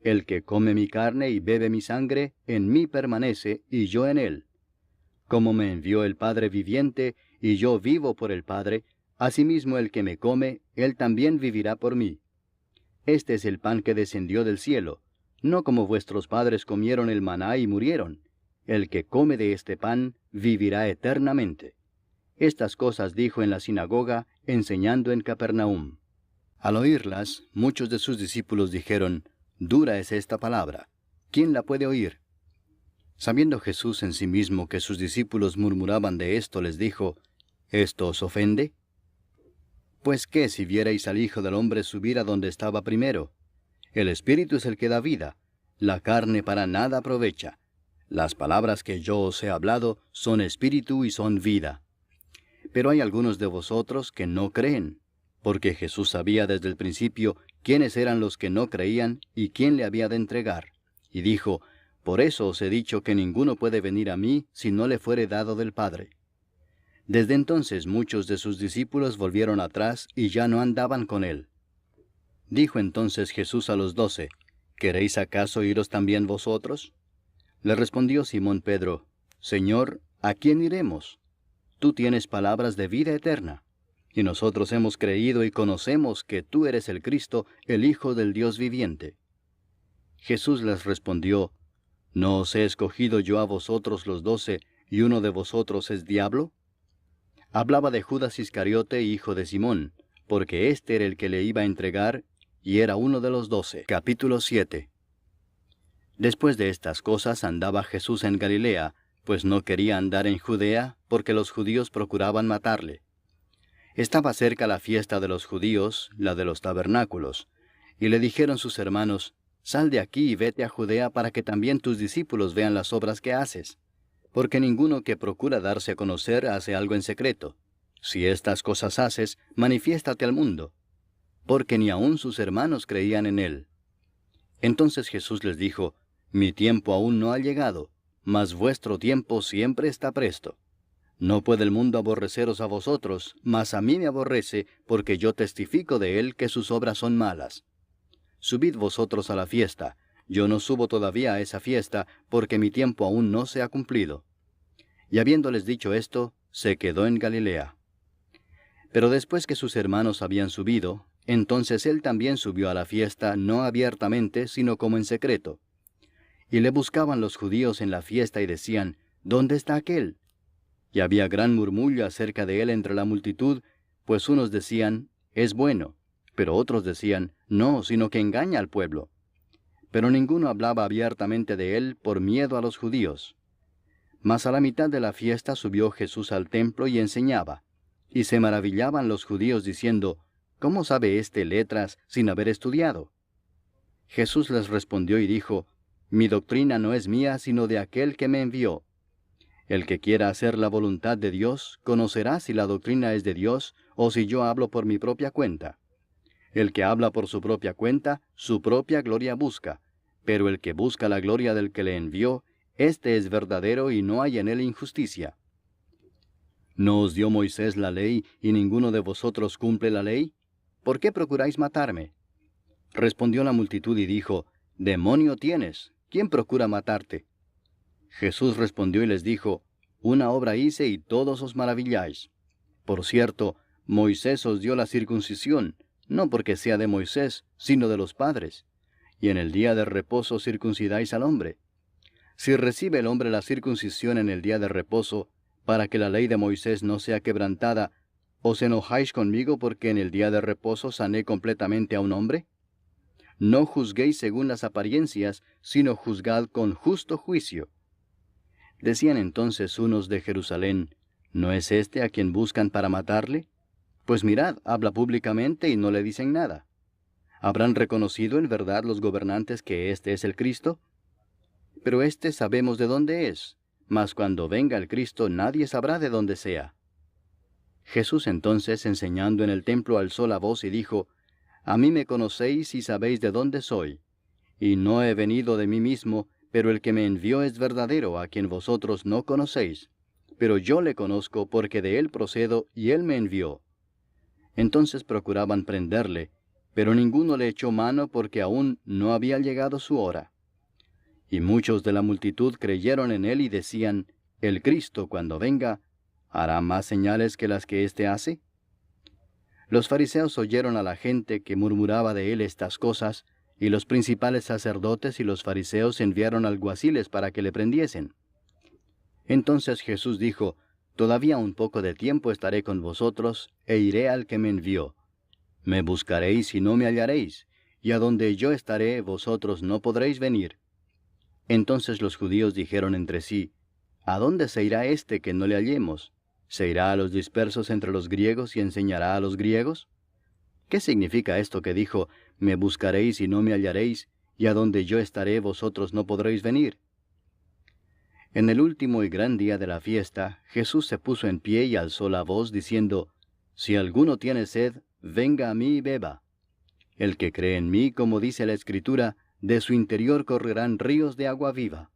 El que come mi carne y bebe mi sangre, en mí permanece, y yo en él. Como me envió el Padre viviente, y yo vivo por el Padre, asimismo el que me come, él también vivirá por mí. Este es el pan que descendió del cielo, no como vuestros padres comieron el maná y murieron. El que come de este pan, vivirá eternamente. Estas cosas dijo en la sinagoga, enseñando en Capernaum. Al oírlas, muchos de sus discípulos dijeron, dura es esta palabra, ¿quién la puede oír? Sabiendo Jesús en sí mismo que sus discípulos murmuraban de esto, les dijo, ¿esto os ofende? Pues qué si vierais al Hijo del Hombre subir a donde estaba primero. El Espíritu es el que da vida, la carne para nada aprovecha. Las palabras que yo os he hablado son espíritu y son vida. Pero hay algunos de vosotros que no creen, porque Jesús sabía desde el principio quiénes eran los que no creían y quién le había de entregar. Y dijo, por eso os he dicho que ninguno puede venir a mí si no le fuere dado del Padre. Desde entonces muchos de sus discípulos volvieron atrás y ya no andaban con él. Dijo entonces Jesús a los 12, ¿queréis acaso iros también vosotros? Le respondió Simón Pedro, Señor, ¿a quién iremos? Tú tienes palabras de vida eterna, y nosotros hemos creído y conocemos que tú eres el Cristo, el Hijo del Dios viviente. Jesús les respondió, ¿no os he escogido yo a vosotros los 12, y uno de vosotros es diablo? Hablaba de Judas Iscariote, hijo de Simón, porque éste era el que le iba a entregar, y era uno de los 12. Capítulo 7. Después de estas cosas andaba Jesús en Galilea, pues no quería andar en Judea, porque los judíos procuraban matarle. Estaba cerca la fiesta de los judíos, la de los tabernáculos, y le dijeron sus hermanos, sal de aquí y vete a Judea para que también tus discípulos vean las obras que haces. Porque ninguno que procura darse a conocer hace algo en secreto. Si estas cosas haces, manifiéstate al mundo. Porque ni aun sus hermanos creían en él. Entonces Jesús les dijo, mi tiempo aún no ha llegado, mas vuestro tiempo siempre está presto. No puede el mundo aborreceros a vosotros, mas a mí me aborrece, porque yo testifico de él que sus obras son malas. Subid vosotros a la fiesta. Yo no subo todavía a esa fiesta, porque mi tiempo aún no se ha cumplido. Y habiéndoles dicho esto, se quedó en Galilea. Pero después que sus hermanos habían subido, entonces él también subió a la fiesta, no abiertamente, sino como en secreto. Y le buscaban los judíos en la fiesta y decían, ¿dónde está aquél? Y había gran murmullo acerca de él entre la multitud, pues unos decían, es bueno, pero otros decían, no, sino que engaña al pueblo. Pero ninguno hablaba abiertamente de él por miedo a los judíos. Mas a la mitad de la fiesta subió Jesús al templo y enseñaba. Y se maravillaban los judíos diciendo, ¿cómo sabe éste letras sin haber estudiado? Jesús les respondió y dijo, mi doctrina no es mía sino de aquel que me envió. El que quiera hacer la voluntad de Dios, conocerá si la doctrina es de Dios o si yo hablo por mi propia cuenta. El que habla por su propia cuenta, su propia gloria busca, pero el que busca la gloria del que le envió, éste es verdadero y no hay en él injusticia. ¿No os dio Moisés la ley y ninguno de vosotros cumple la ley? ¿Por qué procuráis matarme? Respondió la multitud y dijo, demonio tienes, ¿quién procura matarte? Jesús respondió y les dijo, una obra hice y todos os maravilláis. Por cierto, Moisés os dio la circuncisión, no porque sea de Moisés, sino de los padres. Y en el día de reposo circuncidáis al hombre. Si recibe el hombre la circuncisión en el día de reposo, para que la ley de Moisés no sea quebrantada, ¿os enojáis conmigo porque en el día de reposo sané completamente a un hombre? no juzguéis según las apariencias, sino juzgad con justo juicio. Decían entonces unos de Jerusalén, ¿no es este a quien buscan para matarle? Pues mirad, habla públicamente y no le dicen nada. ¿Habrán reconocido en verdad los gobernantes que este es el Cristo? Pero este sabemos de dónde es, mas cuando venga el Cristo nadie sabrá de dónde sea. Jesús entonces, enseñando en el templo, alzó la voz y dijo, A mí me conocéis y sabéis de dónde soy. Y no he venido de mí mismo, pero el que me envió es verdadero, a quien vosotros no conocéis. Pero yo le conozco porque de él procedo y él me envió. Entonces procuraban prenderle, pero ninguno le echó mano porque aún no había llegado su hora. Y muchos de la multitud creyeron en él y decían, El Cristo, cuando venga, ¿hará más señales que las que éste hace? Los fariseos oyeron a la gente que murmuraba de él estas cosas, y los principales sacerdotes y los fariseos enviaron alguaciles para que le prendiesen. Entonces Jesús dijo, Todavía un poco de tiempo estaré con vosotros, e iré al que me envió. Me buscaréis y no me hallaréis, y a donde yo estaré vosotros no podréis venir. Entonces los judíos dijeron entre sí, ¿A dónde se irá éste que no le hallemos? ¿Se irá a los dispersos entre los griegos y enseñará a los griegos? ¿Qué significa esto que dijo, me buscaréis y no me hallaréis, y a donde yo estaré vosotros no podréis venir? En el último y gran día de la fiesta, Jesús se puso en pie y alzó la voz, diciendo, Si alguno tiene sed, venga a mí y beba. El que cree en mí, como dice la Escritura, de su interior correrán ríos de agua viva.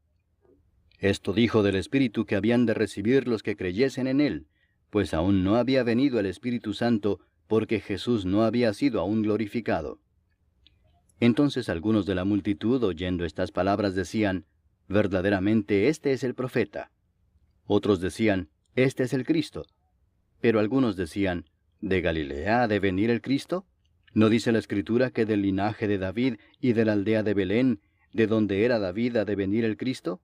Esto dijo del Espíritu que habían de recibir los que creyesen en él, pues aún no había venido el Espíritu Santo, porque Jesús no había sido aún glorificado. Entonces algunos de la multitud, oyendo estas palabras, decían, Verdaderamente este es el profeta. Otros decían, Este es el Cristo. Pero algunos decían, ¿De Galilea ha de venir el Cristo? ¿No dice la Escritura que del linaje de David y de la aldea de Belén, de donde era David, ha de venir el Cristo?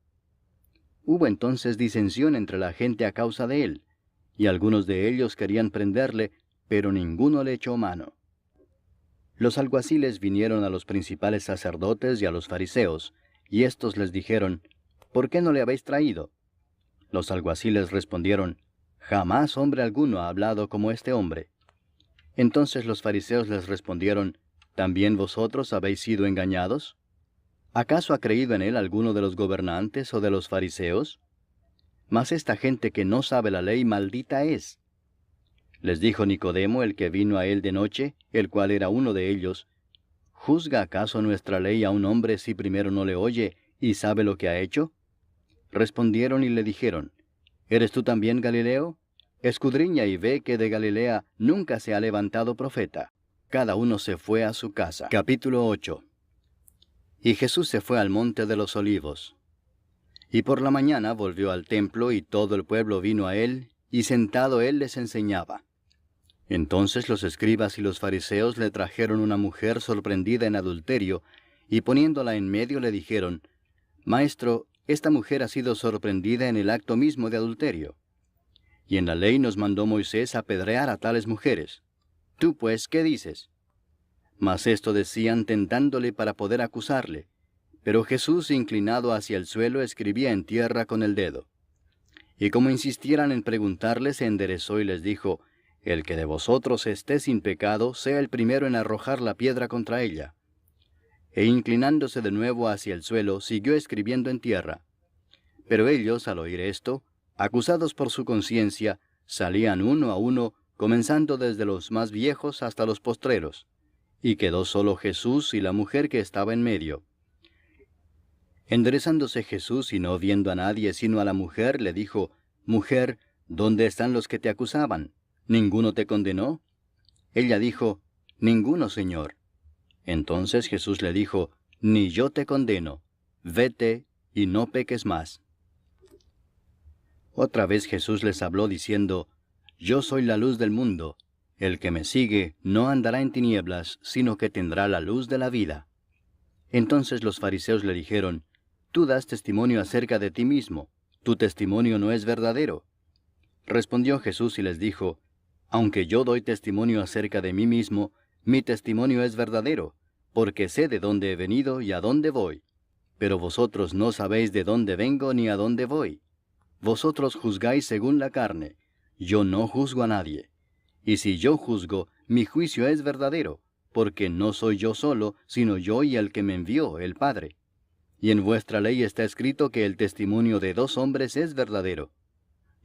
Hubo entonces disensión entre la gente a causa de él, y algunos de ellos querían prenderle, pero ninguno le echó mano. Los alguaciles vinieron a los principales sacerdotes y a los fariseos, y éstos les dijeron, ¿Por qué no le habéis traído? Los alguaciles respondieron, Jamás hombre alguno ha hablado como este hombre. Entonces los fariseos les respondieron, ¿También vosotros habéis sido engañados? ¿Acaso ha creído en él alguno de los gobernantes o de los fariseos? Mas esta gente que no sabe la ley maldita es. Les dijo Nicodemo, el que vino a él de noche, el cual era uno de ellos, ¿Juzga acaso nuestra ley a un hombre si primero no le oye y sabe lo que ha hecho? Respondieron y le dijeron, ¿Eres tú también Galileo? Escudriña y ve que de Galilea nunca se ha levantado profeta. Cada uno se fue a su casa. Capítulo 8. Y Jesús se fue al monte de los olivos. Y por la mañana volvió al templo, y todo el pueblo vino a él, y sentado él les enseñaba. Entonces los escribas y los fariseos le trajeron una mujer sorprendida en adulterio, y poniéndola en medio le dijeron, Maestro, esta mujer ha sido sorprendida en el acto mismo de adulterio. Y en la ley nos mandó Moisés apedrear a tales mujeres. Tú pues, ¿qué dices? Mas esto decían tentándole para poder acusarle. Pero Jesús, inclinado hacia el suelo, escribía en tierra con el dedo. Y como insistieran en preguntarle, se enderezó y les dijo, El que de vosotros esté sin pecado, sea el primero en arrojar la piedra contra ella. E inclinándose de nuevo hacia el suelo, siguió escribiendo en tierra. Pero ellos, al oír esto, acusados por su conciencia, salían uno a uno, comenzando desde los más viejos hasta los postreros. Y quedó solo Jesús y la mujer que estaba en medio. Enderezándose Jesús y no viendo a nadie sino a la mujer, le dijo, Mujer, ¿dónde están los que te acusaban? ¿Ninguno te condenó? Ella dijo, Ninguno, Señor. Entonces Jesús le dijo, Ni yo te condeno. Vete y no peques más. Otra vez Jesús les habló diciendo, Yo soy la luz del mundo. El que me sigue no andará en tinieblas, sino que tendrá la luz de la vida. Entonces los fariseos le dijeron, Tú das testimonio acerca de ti mismo, tu testimonio no es verdadero. Respondió Jesús y les dijo, Aunque yo doy testimonio acerca de mí mismo, mi testimonio es verdadero, porque sé de dónde he venido y a dónde voy. Pero vosotros no sabéis de dónde vengo ni a dónde voy. Vosotros juzgáis según la carne, yo no juzgo a nadie. Y si yo juzgo, mi juicio es verdadero, porque no soy yo solo, sino yo y el que me envió, el Padre. Y en vuestra ley está escrito que el testimonio de 2 hombres es verdadero.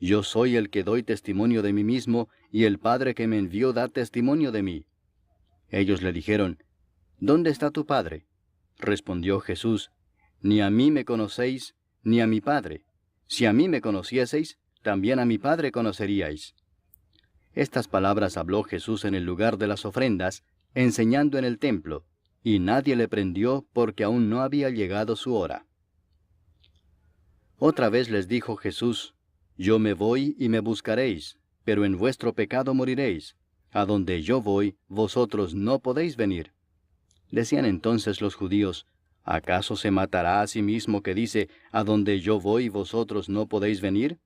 Yo soy el que doy testimonio de mí mismo, y el Padre que me envió da testimonio de mí. Ellos le dijeron, ¿dónde está tu Padre? Respondió Jesús, ni a mí me conocéis, ni a mi Padre. Si a mí me conocieseis, también a mi Padre conoceríais. Estas palabras habló Jesús en el lugar de las ofrendas, enseñando en el templo, y nadie le prendió porque aún no había llegado su hora. Otra vez les dijo Jesús, yo me voy y me buscaréis, pero en vuestro pecado moriréis. A donde yo voy, vosotros no podéis venir. Decían entonces los judíos, ¿acaso se matará a sí mismo que dice, a donde yo voy, vosotros no podéis venir?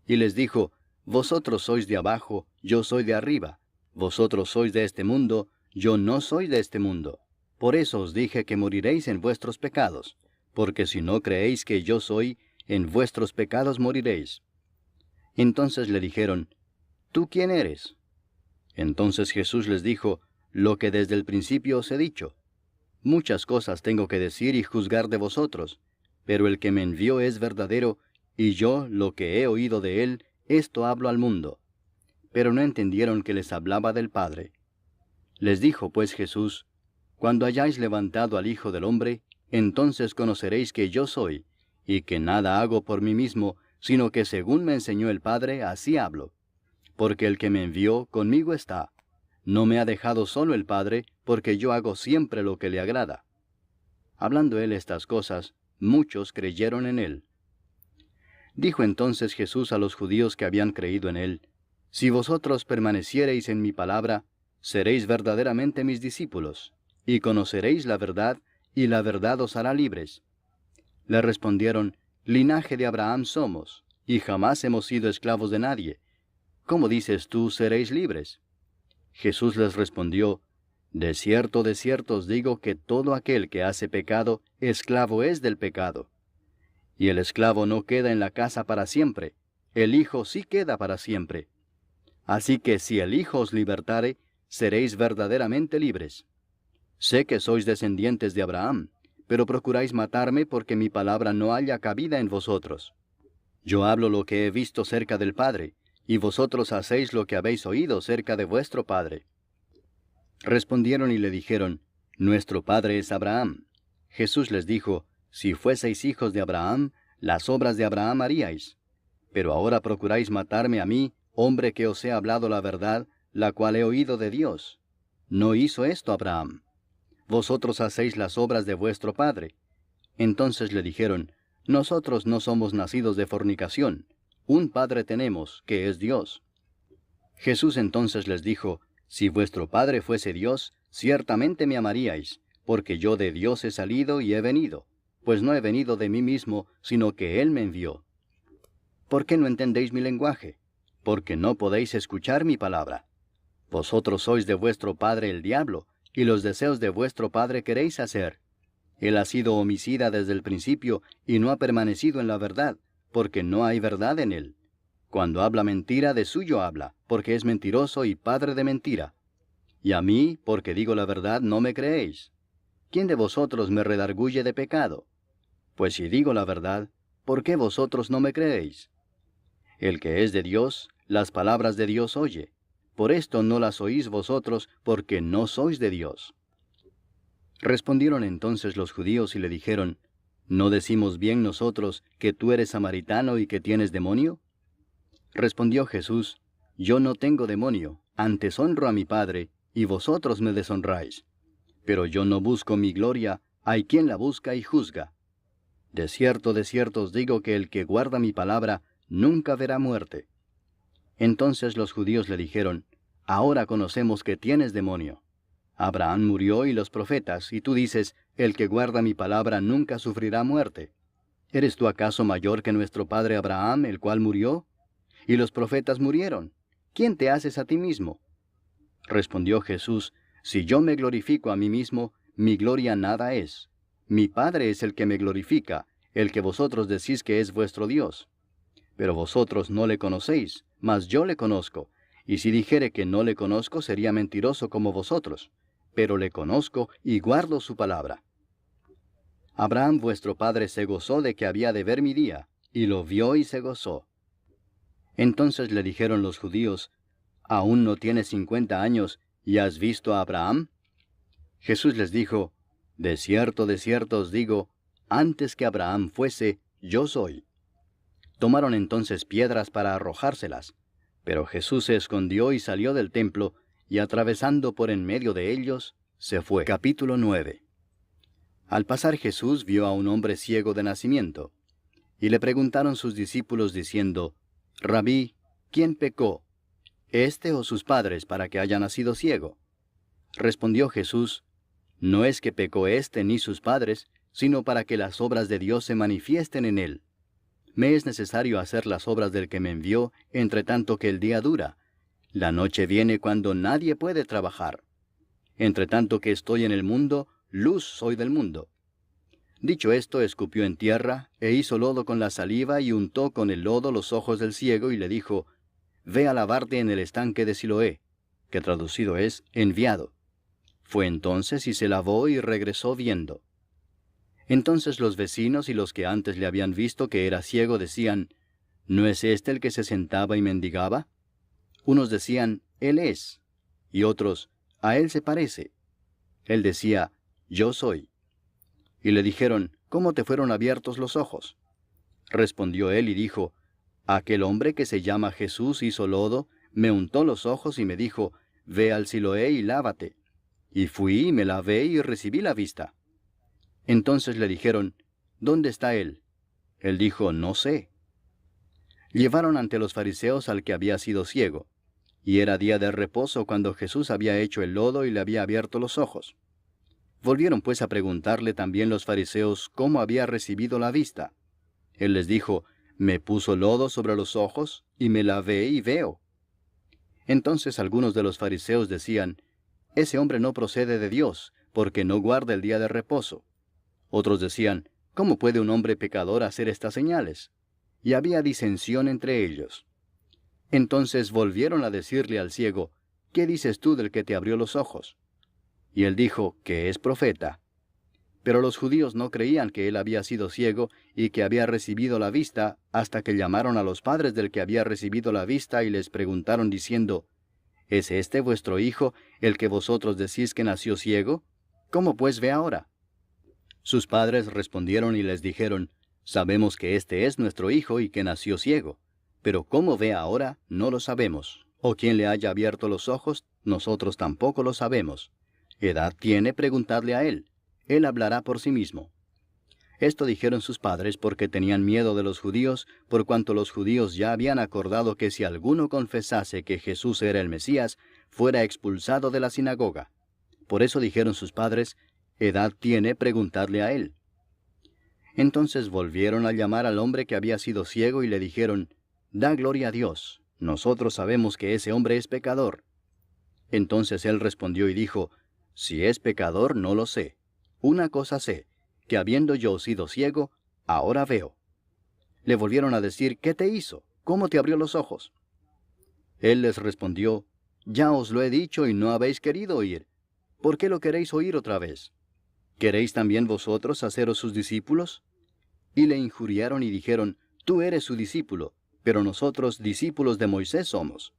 Y les dijo, vosotros sois de abajo, yo soy de arriba. Vosotros sois de este mundo, yo no soy de este mundo. Por eso os dije que moriréis en vuestros pecados, porque si no creéis que yo soy, en vuestros pecados moriréis. Entonces le dijeron, ¿tú quién eres? Entonces Jesús les dijo, lo que desde el principio os he dicho. Muchas cosas tengo que decir y juzgar de vosotros, pero el que me envió es verdadero, y yo, lo que he oído de él, esto hablo al mundo. Pero no entendieron que les hablaba del Padre. Les dijo pues Jesús, cuando hayáis levantado al Hijo del Hombre, entonces conoceréis que yo soy, y que nada hago por mí mismo, sino que según me enseñó el Padre, así hablo. Porque el que me envió conmigo está. No me ha dejado solo el Padre, porque yo hago siempre lo que le agrada. Hablando él estas cosas, muchos creyeron en él. Dijo entonces Jesús a los judíos que habían creído en él, si vosotros permaneciereis en mi palabra, seréis verdaderamente mis discípulos, y conoceréis la verdad, y la verdad os hará libres. Le respondieron, linaje de Abraham somos, y jamás hemos sido esclavos de nadie. ¿Cómo dices tú, seréis libres? Jesús les respondió, de cierto os digo que todo aquel que hace pecado, esclavo es del pecado. Y el esclavo no queda en la casa para siempre, el Hijo sí queda para siempre. Así que si el Hijo os libertare, seréis verdaderamente libres. Sé que sois descendientes de Abraham, pero procuráis matarme porque mi palabra no haya cabida en vosotros. Yo hablo lo que he visto cerca del Padre, y vosotros hacéis lo que habéis oído cerca de vuestro padre. Respondieron y le dijeron, nuestro padre es Abraham. Jesús les dijo, si fueseis hijos de Abraham, las obras de Abraham haríais. Pero ahora procuráis matarme a mí, hombre que os he hablado la verdad, la cual he oído de Dios. No hizo esto Abraham. Vosotros hacéis las obras de vuestro padre. Entonces le dijeron, nosotros no somos nacidos de fornicación. Un Padre tenemos, que es Dios. Jesús entonces les dijo, si vuestro Padre fuese Dios, ciertamente me amaríais, porque yo de Dios he salido y he venido, pues no he venido de mí mismo, sino que Él me envió. ¿Por qué no entendéis mi lenguaje? Porque no podéis escuchar mi palabra. Vosotros sois de vuestro padre el diablo, y los deseos de vuestro padre queréis hacer. Él ha sido homicida desde el principio, y no ha permanecido en la verdad, porque no hay verdad en él. Cuando habla mentira, de suyo habla, porque es mentiroso y padre de mentira. Y a mí, porque digo la verdad, no me creéis. ¿Quién de vosotros me redarguye de pecado? Pues si digo la verdad, ¿por qué vosotros no me creéis? El que es de Dios, las palabras de Dios oye. Por esto no las oís vosotros, porque no sois de Dios. Respondieron entonces los judíos y le dijeron, ¿no decimos bien nosotros que tú eres samaritano y que tienes demonio? Respondió Jesús, yo no tengo demonio, antes honro a mi Padre, y vosotros me deshonráis. Pero yo no busco mi gloria, hay quien la busca y juzga. De cierto os digo que el que guarda mi palabra, nunca verá muerte. Entonces los judíos le dijeron, ahora conocemos que tienes demonio. Abraham murió y los profetas, y tú dices, el que guarda mi palabra nunca sufrirá muerte. ¿Eres tú acaso mayor que nuestro padre Abraham, el cual murió? Y los profetas murieron. ¿Quién te haces a ti mismo? Respondió Jesús, Si yo me glorifico a mí mismo, mi gloria nada es. Mi Padre es el que me glorifica, el que vosotros decís que es vuestro Dios. Pero vosotros no le conocéis, mas yo le conozco, y si dijere que no le conozco, sería mentiroso como vosotros, pero le conozco y guardo su palabra. Abraham vuestro padre se gozó de que había de ver mi día, y lo vio y se gozó. Entonces le dijeron los judíos, ¿aún no tienes 50 años, y has visto a Abraham? Jesús les dijo, de cierto os digo, antes que Abraham fuese, yo soy. Tomaron entonces piedras para arrojárselas, pero Jesús se escondió y salió del templo, y atravesando por en medio de ellos, se fue. Capítulo 9. Al pasar Jesús vio a un hombre ciego de nacimiento, y le preguntaron sus discípulos diciendo, Rabí, ¿quién pecó, éste o sus padres, para que haya nacido ciego? Respondió Jesús, no es que pecó éste ni sus padres, sino para que las obras de Dios se manifiesten en él. Me es necesario hacer las obras del que me envió, entre tanto que el día dura. La noche viene cuando nadie puede trabajar. Entre tanto que estoy en el mundo, luz soy del mundo. Dicho esto, escupió en tierra, e hizo lodo con la saliva, y untó con el lodo los ojos del ciego, y le dijo, Ve a lavarte en el estanque de Siloé, que traducido es, enviado. Fue entonces y se lavó y regresó viendo. Entonces los vecinos y los que antes le habían visto que era ciego decían, ¿no es este el que se sentaba y mendigaba? Unos decían, Él es, y otros, a él se parece. Él decía, Yo soy. Y le dijeron, ¿cómo te fueron abiertos los ojos? Respondió él y dijo, Aquel hombre que se llama Jesús hizo lodo, me untó los ojos y me dijo, Ve al Siloé y lávate. Y fui y me lavé y recibí la vista. Entonces le dijeron, ¿dónde está él? Él dijo, no sé. Llevaron ante los fariseos al que había sido ciego, y era día de reposo cuando Jesús había hecho el lodo y le había abierto los ojos. Volvieron pues a preguntarle también los fariseos cómo había recibido la vista. Él les dijo, me puso lodo sobre los ojos, y me lavé y veo. Entonces algunos de los fariseos decían, ese hombre no procede de Dios, porque no guarda el día de reposo. Otros decían, ¿cómo puede un hombre pecador hacer estas señales? Y había disensión entre ellos. Entonces volvieron a decirle al ciego, ¿qué dices tú del que te abrió los ojos? Y él dijo, que es profeta. Pero los judíos no creían que él había sido ciego y que había recibido la vista, hasta que llamaron a los padres del que había recibido la vista y les preguntaron diciendo, ¿es este vuestro hijo, el que vosotros decís que nació ciego? ¿Cómo pues ve ahora? Sus padres respondieron y les dijeron, sabemos que este es nuestro hijo y que nació ciego, pero cómo ve ahora no lo sabemos, o quién le haya abierto los ojos, nosotros tampoco lo sabemos. ¿Edad tiene? Preguntadle a él. Él hablará por sí mismo. Esto dijeron sus padres porque tenían miedo de los judíos, por cuanto los judíos ya habían acordado que si alguno confesase que Jesús era el Mesías, fuera expulsado de la sinagoga. Por eso dijeron sus padres, ¿edad tiene? Preguntadle a él. Entonces volvieron a llamar al hombre que había sido ciego y le dijeron, da gloria a Dios, nosotros sabemos que ese hombre es pecador. Entonces él respondió y dijo, si es pecador no lo sé. Una cosa sé, que habiendo yo sido ciego, ahora veo. Le volvieron a decir, ¿qué te hizo? ¿Cómo te abrió los ojos? Él les respondió, ya os lo he dicho y no habéis querido oír. ¿Por qué lo queréis oír otra vez? ¿Queréis también vosotros haceros sus discípulos? Y le injuriaron y dijeron, tú eres su discípulo, pero nosotros discípulos de Moisés somos.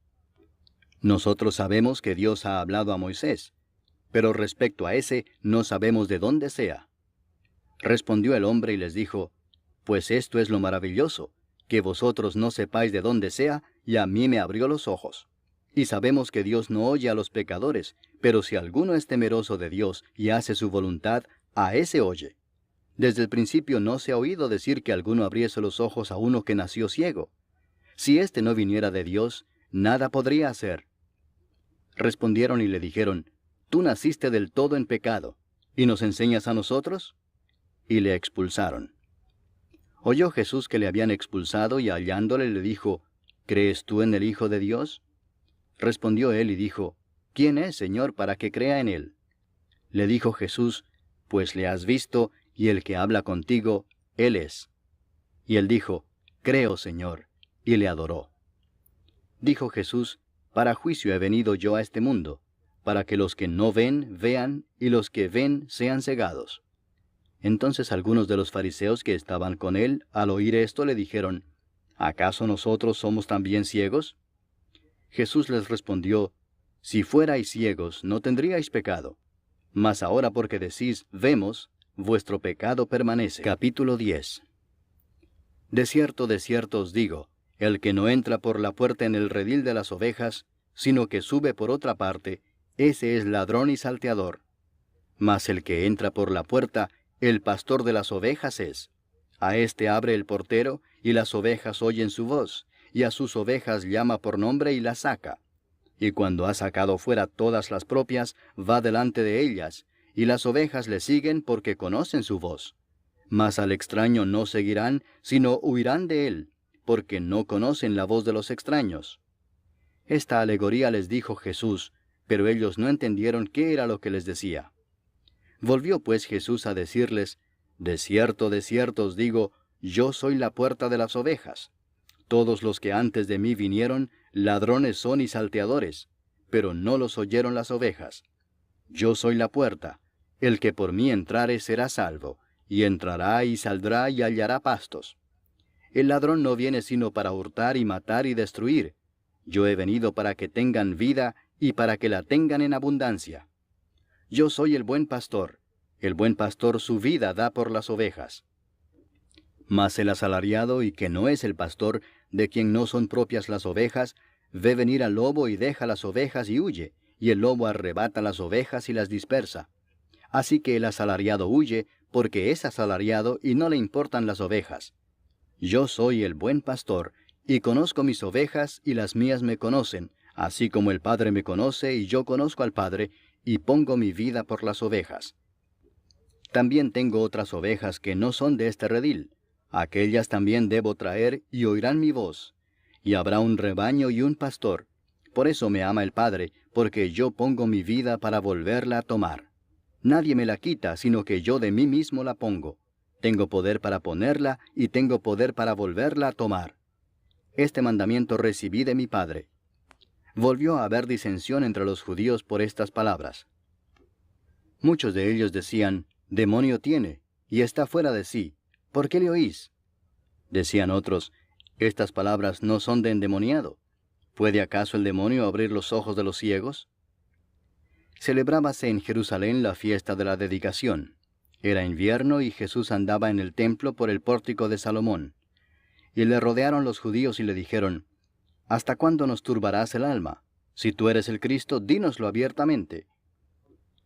Nosotros sabemos que Dios ha hablado a Moisés, pero respecto a ese no sabemos de dónde sea. Respondió el hombre y les dijo, pues esto es lo maravilloso, que vosotros no sepáis de dónde sea, y a mí me abrió los ojos. Y sabemos que Dios no oye a los pecadores, pero si alguno es temeroso de Dios y hace su voluntad, a ese oye. Desde el principio no se ha oído decir que alguno abriese los ojos a uno que nació ciego. Si éste no viniera de Dios, nada podría hacer. Respondieron y le dijeron, tú naciste del todo en pecado, ¿y nos enseñas a nosotros? Y le expulsaron. Oyó Jesús que le habían expulsado y hallándole le dijo, ¿crees tú en el Hijo de Dios? Respondió él y dijo, ¿quién es, Señor, para que crea en él? Le dijo Jesús, pues le has visto, y el que habla contigo, él es. Y él dijo, creo, Señor, y le adoró. Dijo Jesús, para juicio he venido yo a este mundo, para que los que no ven, vean, y los que ven, sean cegados. Entonces algunos de los fariseos que estaban con él, al oír esto, le dijeron, ¿acaso nosotros somos también ciegos? Jesús les respondió, si fuerais ciegos, no tendríais pecado. Mas ahora porque decís, vemos, vuestro pecado permanece. Capítulo 10. De cierto os digo, el que no entra por la puerta en el redil de las ovejas, sino que sube por otra parte, ese es ladrón y salteador. Mas el que entra por la puerta, el pastor de las ovejas es. A éste abre el portero, y las ovejas oyen su voz, y a sus ovejas llama por nombre y las saca. Y cuando ha sacado fuera todas las propias, va delante de ellas, y las ovejas le siguen porque conocen su voz. Mas al extraño no seguirán, sino huirán de él, porque no conocen la voz de los extraños. Esta alegoría les dijo Jesús, pero ellos no entendieron qué era lo que les decía. Volvió pues Jesús a decirles, de cierto os digo, yo soy la puerta de las ovejas. Todos los que antes de mí vinieron, ladrones son y salteadores, pero no los oyeron las ovejas. Yo soy la puerta, el que por mí entrare será salvo, y entrará y saldrá y hallará pastos. El ladrón no viene sino para hurtar y matar y destruir. Yo he venido para que tengan vida y para que la tengan en abundancia. Yo soy el buen pastor su vida da por las ovejas. Mas el asalariado y que no es el pastor, de quien no son propias las ovejas, ve venir al lobo y deja las ovejas y huye, y el lobo arrebata las ovejas y las dispersa. Así que el asalariado huye, porque es asalariado y no le importan las ovejas. Yo soy el buen pastor, y conozco mis ovejas, y las mías me conocen, así como el Padre me conoce, y yo conozco al Padre, y pongo mi vida por las ovejas. También tengo otras ovejas que no son de este redil. Aquellas también debo traer, y oirán mi voz. Y habrá un rebaño y un pastor. Por eso me ama el Padre, porque yo pongo mi vida para volverla a tomar. Nadie me la quita, sino que yo de mí mismo la pongo. Tengo poder para ponerla, y tengo poder para volverla a tomar. Este mandamiento recibí de mi Padre. Volvió a haber disensión entre los judíos por estas palabras. Muchos de ellos decían, demonio tiene, y está fuera de sí. ¿Por qué le oís? Decían otros, estas palabras no son de endemoniado. ¿Puede acaso el demonio abrir los ojos de los ciegos? Celebrábase en Jerusalén la fiesta de la dedicación. Era invierno y Jesús andaba en el templo por el pórtico de Salomón. Y le rodearon los judíos y le dijeron, ¿hasta cuándo nos turbarás el alma? Si tú eres el Cristo, dínoslo abiertamente.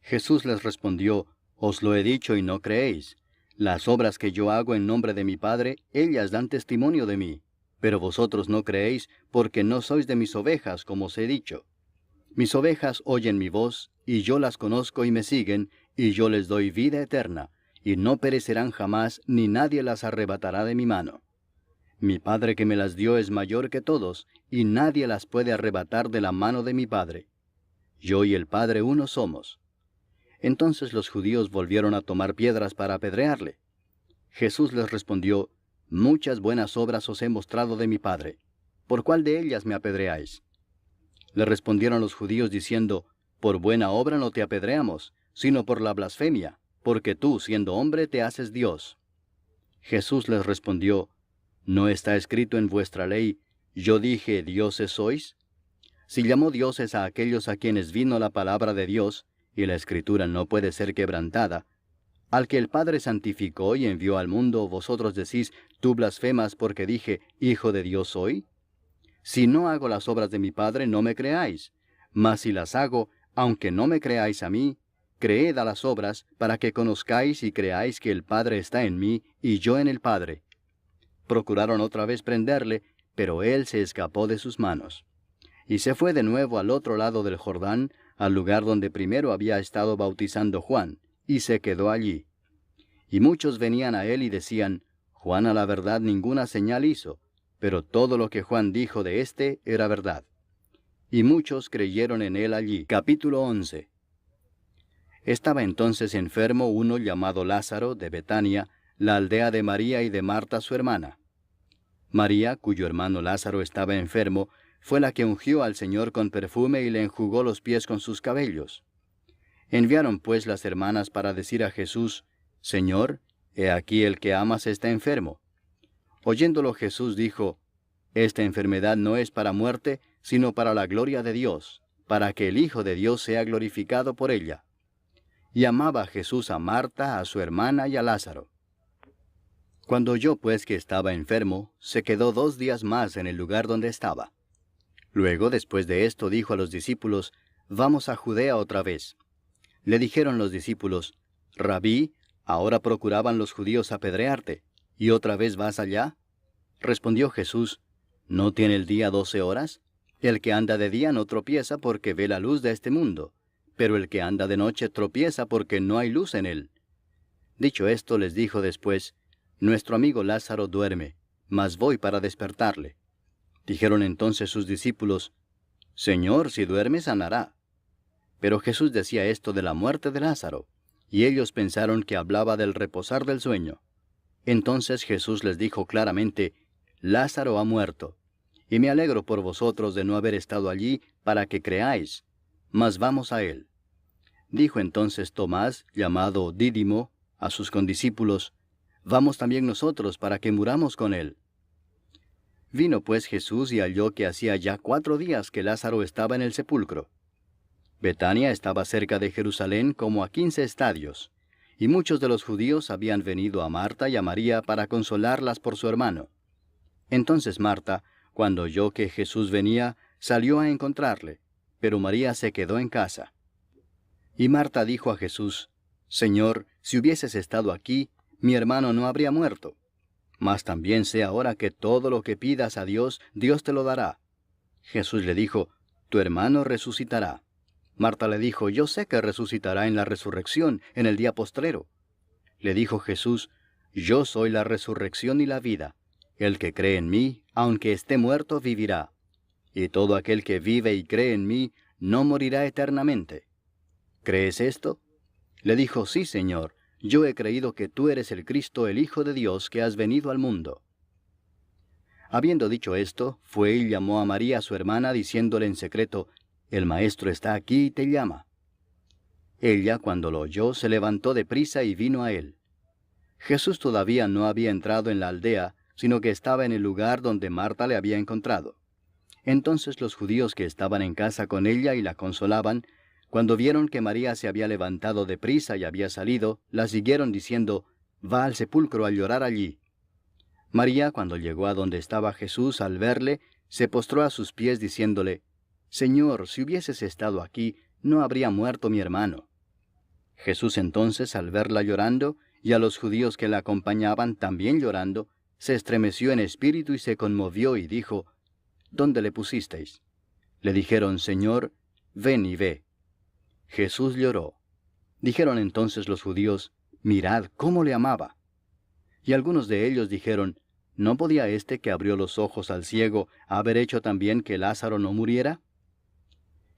Jesús les respondió, os lo he dicho y no creéis. Las obras que yo hago en nombre de mi Padre, ellas dan testimonio de mí. Pero vosotros no creéis, porque no sois de mis ovejas, como os he dicho. Mis ovejas oyen mi voz, y yo las conozco y me siguen, y yo les doy vida eterna, y no perecerán jamás, ni nadie las arrebatará de mi mano. Mi Padre que me las dio es mayor que todos, y nadie las puede arrebatar de la mano de mi Padre. Yo y el Padre uno somos. Entonces los judíos volvieron a tomar piedras para apedrearle. Jesús les respondió, muchas buenas obras os he mostrado de mi Padre. ¿Por cuál de ellas me apedreáis? Le respondieron los judíos diciendo, por buena obra no te apedreamos, sino por la blasfemia, porque tú, siendo hombre, te haces Dios. Jesús les respondió, ¿no está escrito en vuestra ley, yo dije, dioses sois? Si llamó dioses a aquellos a quienes vino la palabra de Dios, y la Escritura no puede ser quebrantada, al que el Padre santificó y envió al mundo, vosotros decís, tú blasfemas porque dije, Hijo de Dios soy. Si no hago las obras de mi Padre, no me creáis. Mas si las hago, aunque no me creáis a mí, creed a las obras, para que conozcáis y creáis que el Padre está en mí, y yo en el Padre. Procuraron otra vez prenderle, pero él se escapó de sus manos. Y se fue de nuevo al otro lado del Jordán, al lugar donde primero había estado bautizando Juan, y se quedó allí. Y muchos venían a él y decían, Juan a la verdad ninguna señal hizo, pero todo lo que Juan dijo de éste era verdad. y muchos creyeron en él allí. Capítulo 11. Estaba entonces enfermo uno llamado Lázaro de Betania, la aldea de María y de Marta su hermana. María, cuyo hermano Lázaro estaba enfermo, fue la que ungió al Señor con perfume y le enjugó los pies con sus cabellos. Enviaron pues las hermanas para decir a Jesús, Señor, he aquí el que amas está enfermo. Oyéndolo Jesús dijo, Esta enfermedad no es para muerte, sino para la gloria de Dios, para que el Hijo de Dios sea glorificado por ella. Y amaba Jesús a Marta, a su hermana y a Lázaro. Cuando oyó pues que estaba enfermo, se quedó 2 días más en el lugar donde estaba. Luego, después de esto, dijo a los discípulos, Vamos a Judea otra vez. Le dijeron los discípulos, Rabí, ahora procuraban los judíos apedrearte, ¿y otra vez vas allá? Respondió Jesús, ¿no tiene el día 12 horas? El que anda de día no tropieza porque ve la luz de este mundo, pero el que anda de noche tropieza porque no hay luz en él. Dicho esto, les dijo después, Nuestro amigo Lázaro duerme, mas voy para despertarle. Dijeron entonces sus discípulos, Señor, si duerme, sanará. Pero Jesús decía esto de la muerte de Lázaro, y ellos pensaron que hablaba del reposar del sueño. Entonces Jesús les dijo claramente, Lázaro ha muerto, y me alegro por vosotros de no haber estado allí para que creáis, mas vamos a él. Dijo entonces Tomás, llamado Dídimo, a sus condiscípulos, Vamos también nosotros para que muramos con él. Vino pues Jesús y halló que hacía ya 4 días que Lázaro estaba en el sepulcro. Betania estaba cerca de Jerusalén como a 15 estadios, y muchos de los judíos habían venido a Marta y a María para consolarlas por su hermano. Entonces Marta, cuando oyó que Jesús venía, salió a encontrarle, pero María se quedó en casa. Y Marta dijo a Jesús, Señor, si hubieses estado aquí, mi hermano no habría muerto. Mas también sé ahora que todo lo que pidas a Dios, Dios te lo dará. Jesús le dijo, Tu hermano resucitará. Marta le dijo, Yo sé que resucitará en la resurrección, en el día postrero. Le dijo Jesús, Yo soy la resurrección y la vida. El que cree en mí, aunque esté muerto, vivirá. Y todo aquel que vive y cree en mí, no morirá eternamente. ¿Crees esto? Le dijo, Sí, Señor. Yo he creído que tú eres el Cristo, el Hijo de Dios, que has venido al mundo. Habiendo dicho esto, fue y llamó a María su hermana, diciéndole en secreto, El Maestro está aquí y te llama. Ella, cuando lo oyó, se levantó de prisa y vino a él. Jesús todavía no había entrado en la aldea, sino que estaba en el lugar donde Marta le había encontrado. Entonces los judíos que estaban en casa con ella y la consolaban, cuando vieron que María se había levantado de prisa y había salido, la siguieron diciendo, Va al sepulcro a llorar allí. María, cuando llegó a donde estaba Jesús, al verle, se postró a sus pies diciéndole, Señor, si hubieses estado aquí, no habría muerto mi hermano. Jesús entonces, al verla llorando, y a los judíos que la acompañaban también llorando, se estremeció en espíritu y se conmovió y dijo, ¿Dónde le pusisteis? Le dijeron, Señor, ven y ve. Jesús lloró. Dijeron entonces los judíos, Mirad cómo le amaba. Y algunos de ellos dijeron, ¿no podía éste que abrió los ojos al ciego haber hecho también que Lázaro no muriera?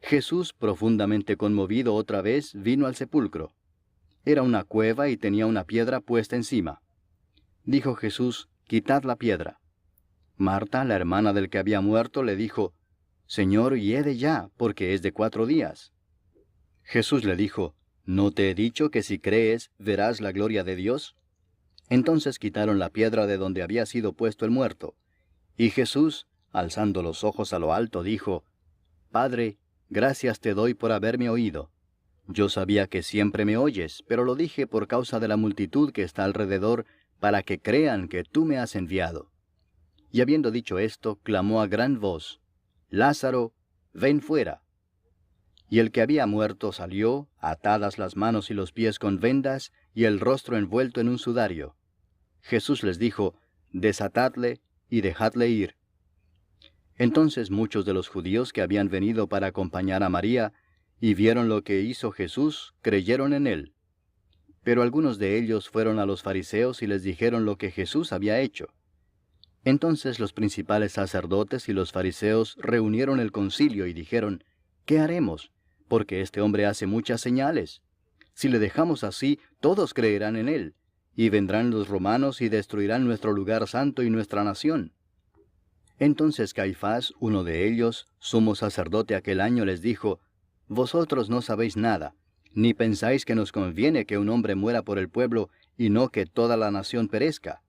Jesús, profundamente conmovido otra vez, vino al sepulcro. Era una cueva y tenía una piedra puesta encima. Dijo Jesús, Quitad la piedra. Marta, la hermana del que había muerto, le dijo, Señor, hiede ya, porque es de 4 días. Jesús le dijo, ¿no te he dicho que si crees, verás la gloria de Dios? Entonces quitaron la piedra de donde había sido puesto el muerto. Y Jesús, alzando los ojos a lo alto, dijo, Padre, gracias te doy por haberme oído. Yo sabía que siempre me oyes, pero lo dije por causa de la multitud que está alrededor, para que crean que tú me has enviado. Y habiendo dicho esto, clamó a gran voz, Lázaro, ven fuera. Y el que había muerto salió, atadas las manos y los pies con vendas, y el rostro envuelto en un sudario. Jesús les dijo, Desatadle y dejadle ir. Entonces muchos de los judíos que habían venido para acompañar a María, y vieron lo que hizo Jesús, creyeron en él. Pero algunos de ellos fueron a los fariseos y les dijeron lo que Jesús había hecho. Entonces los principales sacerdotes y los fariseos reunieron el concilio y dijeron, ¿qué haremos? Porque este hombre hace muchas señales. Si le dejamos así, todos creerán en él, y vendrán los romanos y destruirán nuestro lugar santo y nuestra nación. Entonces Caifás, uno de ellos, sumo sacerdote aquel año, les dijo, Vosotros no sabéis nada, ni pensáis que nos conviene que un hombre muera por el pueblo, y no que toda la nación perezca.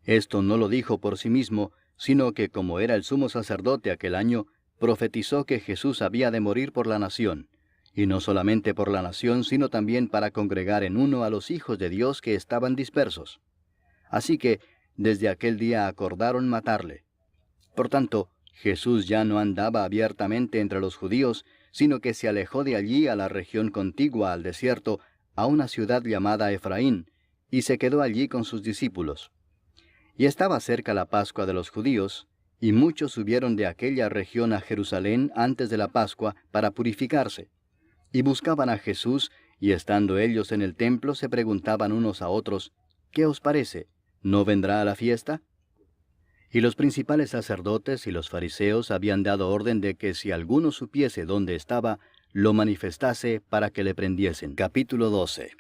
Esto no lo dijo por sí mismo, sino que como era el sumo sacerdote aquel año, profetizó que Jesús había de morir por la nación, y no solamente por la nación, sino también para congregar en uno a los hijos de Dios que estaban dispersos. Así que, desde aquel día acordaron matarle. Por tanto, Jesús ya no andaba abiertamente entre los judíos, sino que se alejó de allí a la región contigua al desierto, a una ciudad llamada Efraín, y se quedó allí con sus discípulos. Y estaba cerca la Pascua de los judíos, y muchos subieron de aquella región a Jerusalén antes de la Pascua para purificarse. Y buscaban a Jesús, y estando ellos en el templo se preguntaban unos a otros, ¿qué os parece? ¿No vendrá a la fiesta? Y los principales sacerdotes y los fariseos habían dado orden de que si alguno supiese dónde estaba, lo manifestase para que le prendiesen. Capítulo 12.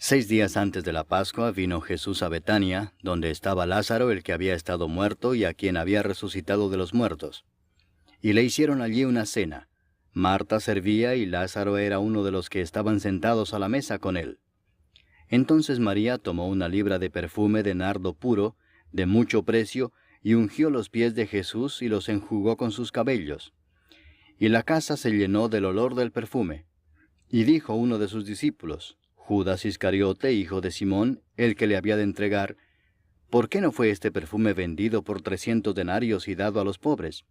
6 días antes de la Pascua vino Jesús a Betania, donde estaba Lázaro, el que había estado muerto y a quien había resucitado de los muertos. Y le hicieron allí una cena. Marta servía y Lázaro era uno de los que estaban sentados a la mesa con él. Entonces María tomó una libra de perfume de nardo puro, de mucho precio, y ungió los pies de Jesús y los enjugó con sus cabellos. Y la casa se llenó del olor del perfume. Y dijo uno de sus discípulos, Judas Iscariote, hijo de Simón, el que le había de entregar, ¿por qué no fue este perfume vendido por 300 denarios y dado a los pobres?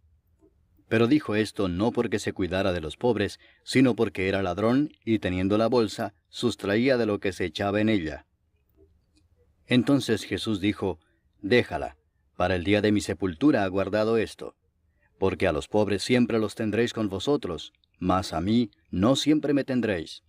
Pero dijo esto no porque se cuidara de los pobres, sino porque era ladrón, y teniendo la bolsa, sustraía de lo que se echaba en ella. Entonces Jesús dijo, Déjala, para el día de mi sepultura ha guardado esto. Porque a los pobres siempre los tendréis con vosotros, mas a mí no siempre me tendréis.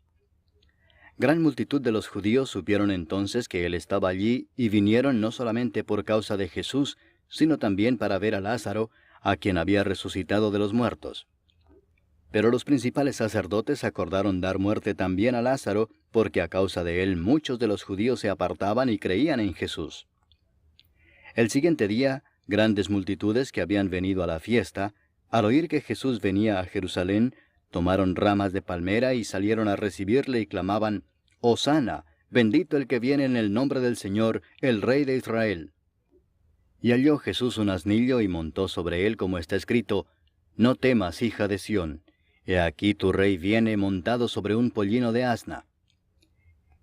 Gran multitud de los judíos supieron entonces que él estaba allí, y vinieron no solamente por causa de Jesús, sino también para ver a Lázaro, a quien había resucitado de los muertos. Pero los principales sacerdotes acordaron dar muerte también a Lázaro, porque a causa de él muchos de los judíos se apartaban y creían en Jesús. El siguiente día, grandes multitudes que habían venido a la fiesta, al oír que Jesús venía a Jerusalén, tomaron ramas de palmera y salieron a recibirle y clamaban, Hosana, bendito el que viene en el nombre del Señor, el Rey de Israel. Y halló Jesús un asnillo y montó sobre él, como está escrito, No temas, hija de Sión, he aquí tu rey viene montado sobre un pollino de asna.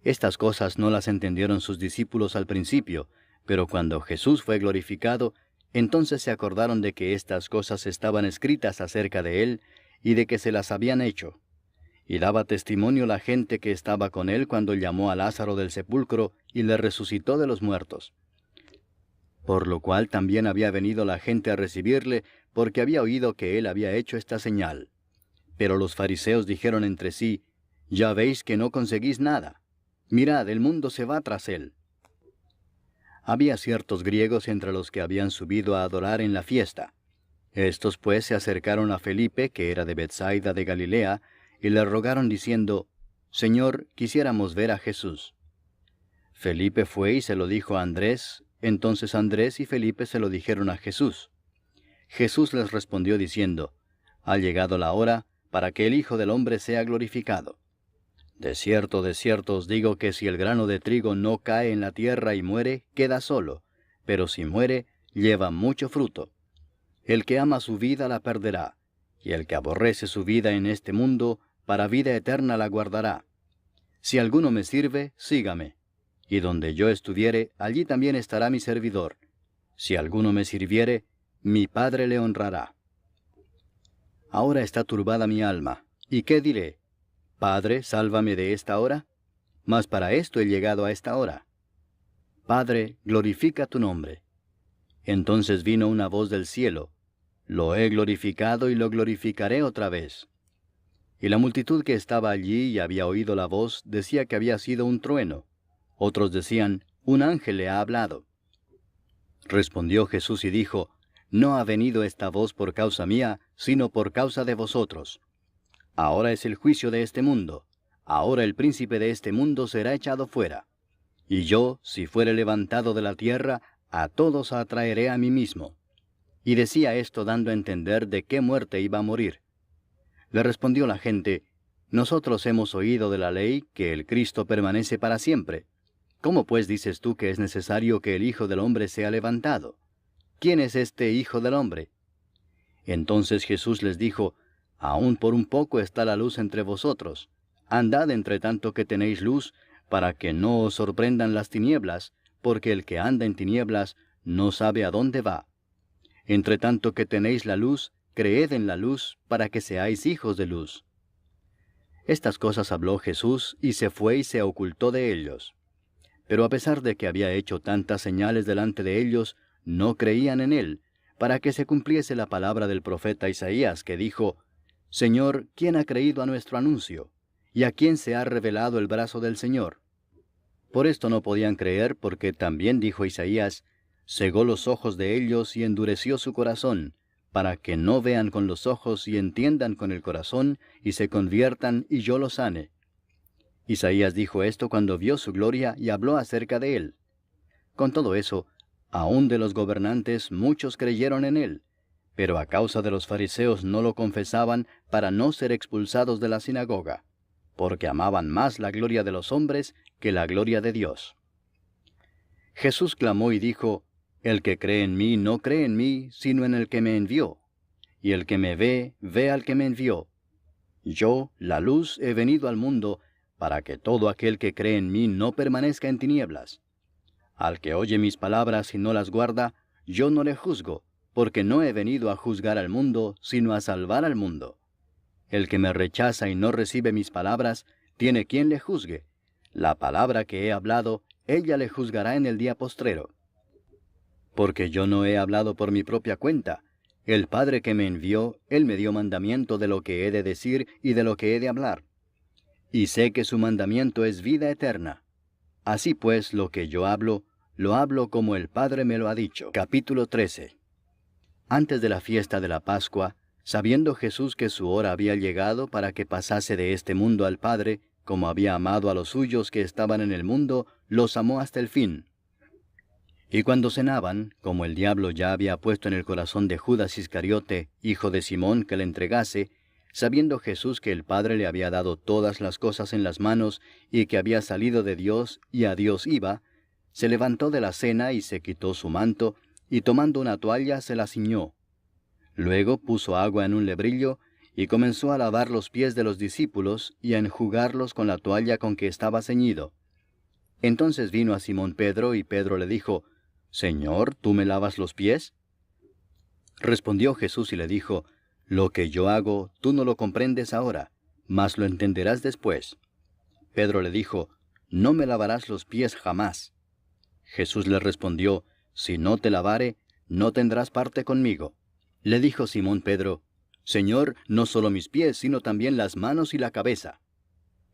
Estas cosas no las entendieron sus discípulos al principio, pero cuando Jesús fue glorificado, entonces se acordaron de que estas cosas estaban escritas acerca de él, y de que se las habían hecho. Y daba testimonio la gente que estaba con él cuando llamó a Lázaro del sepulcro y le resucitó de los muertos. Por lo cual también había venido la gente a recibirle, porque había oído que él había hecho esta señal. Pero los fariseos dijeron entre sí, Ya veis que no conseguís nada. Mirad, el mundo se va tras él. Había ciertos griegos entre los que habían subido a adorar en la fiesta. Estos pues se acercaron a Felipe, que era de Betsaida de Galilea, y le rogaron diciendo, Señor, quisiéramos ver a Jesús. Felipe fue y se lo dijo a Andrés, entonces Andrés y Felipe se lo dijeron a Jesús. Jesús les respondió diciendo, Ha llegado la hora para que el Hijo del Hombre sea glorificado. De cierto os digo que si el grano de trigo no cae en la tierra y muere, queda solo, pero si muere, lleva mucho fruto. El que ama su vida la perderá, y el que aborrece su vida en este mundo, para vida eterna la guardará. Si alguno me sirve, sígame, y donde yo estuviere, allí también estará mi servidor. Si alguno me sirviere, mi Padre le honrará. Ahora está turbada mi alma, ¿y qué diré? Padre, sálvame de esta hora. Mas para esto he llegado a esta hora. Padre, glorifica tu nombre. Entonces vino una voz del cielo, Lo he glorificado y lo glorificaré otra vez. Y la multitud que estaba allí y había oído la voz decía que había sido un trueno. Otros decían, Un ángel le ha hablado. Respondió Jesús y dijo, No ha venido esta voz por causa mía, sino por causa de vosotros. Ahora es el juicio de este mundo. Ahora el príncipe de este mundo será echado fuera. Y yo, si fuere levantado de la tierra, a todos atraeré a mí mismo. Y decía esto dando a entender de qué muerte iba a morir. Le respondió la gente, Nosotros hemos oído de la ley que el Cristo permanece para siempre. ¿Cómo pues dices tú que es necesario que el Hijo del Hombre sea levantado? ¿Quién es este Hijo del Hombre? Entonces Jesús les dijo, Aún por un poco está la luz entre vosotros. Andad entre tanto que tenéis luz, para que no os sorprendan las tinieblas, porque el que anda en tinieblas no sabe a dónde va. Entre tanto que tenéis la luz, creed en la luz, para que seáis hijos de luz. Estas cosas habló Jesús, y se fue y se ocultó de ellos. Pero a pesar de que había hecho tantas señales delante de ellos, no creían en él, para que se cumpliese la palabra del profeta Isaías, que dijo, Señor, ¿quién ha creído a nuestro anuncio? ¿Y a quién se ha revelado el brazo del Señor? Por esto no podían creer, porque también dijo Isaías, cegó los ojos de ellos y endureció su corazón, para que no vean con los ojos y entiendan con el corazón, y se conviertan y yo los sane. Isaías dijo esto cuando vio su gloria y habló acerca de él. Con todo eso, aun de los gobernantes muchos creyeron en él, pero a causa de los fariseos no lo confesaban para no ser expulsados de la sinagoga, porque amaban más la gloria de los hombres que la gloria de Dios. Jesús clamó y dijo, El que cree en mí no cree en mí, sino en el que me envió. Y el que me ve, ve al que me envió. Yo, la luz, he venido al mundo, para que todo aquel que cree en mí no permanezca en tinieblas. Al que oye mis palabras y no las guarda, yo no le juzgo, porque no he venido a juzgar al mundo, sino a salvar al mundo. El que me rechaza y no recibe mis palabras, tiene quien le juzgue. La palabra que he hablado, ella le juzgará en el día postrero. Porque yo no he hablado por mi propia cuenta. El Padre que me envió, Él me dio mandamiento de lo que he de decir y de lo que he de hablar. Y sé que su mandamiento es vida eterna. Así pues, lo que yo hablo, lo hablo como el Padre me lo ha dicho. Capítulo 13. Antes de la fiesta de la Pascua, sabiendo Jesús que su hora había llegado para que pasase de este mundo al Padre, como había amado a los suyos que estaban en el mundo, los amó hasta el fin. Y cuando cenaban, como el diablo ya había puesto en el corazón de Judas Iscariote, hijo de Simón, que le entregase, sabiendo Jesús que el Padre le había dado todas las cosas en las manos, y que había salido de Dios y a Dios iba, se levantó de la cena y se quitó su manto, y tomando una toalla se la ciñó. Luego puso agua en un lebrillo, y comenzó a lavar los pies de los discípulos, y a enjugarlos con la toalla con que estaba ceñido. Entonces vino a Simón Pedro, y Pedro le dijo, Señor, ¿tú me lavas los pies? Respondió Jesús y le dijo, Lo que yo hago, tú no lo comprendes ahora, mas lo entenderás después. Pedro le dijo, No me lavarás los pies jamás. Jesús le respondió, Si no te lavare, no tendrás parte conmigo. Le dijo Simón Pedro, Señor, no solo mis pies, sino también las manos y la cabeza.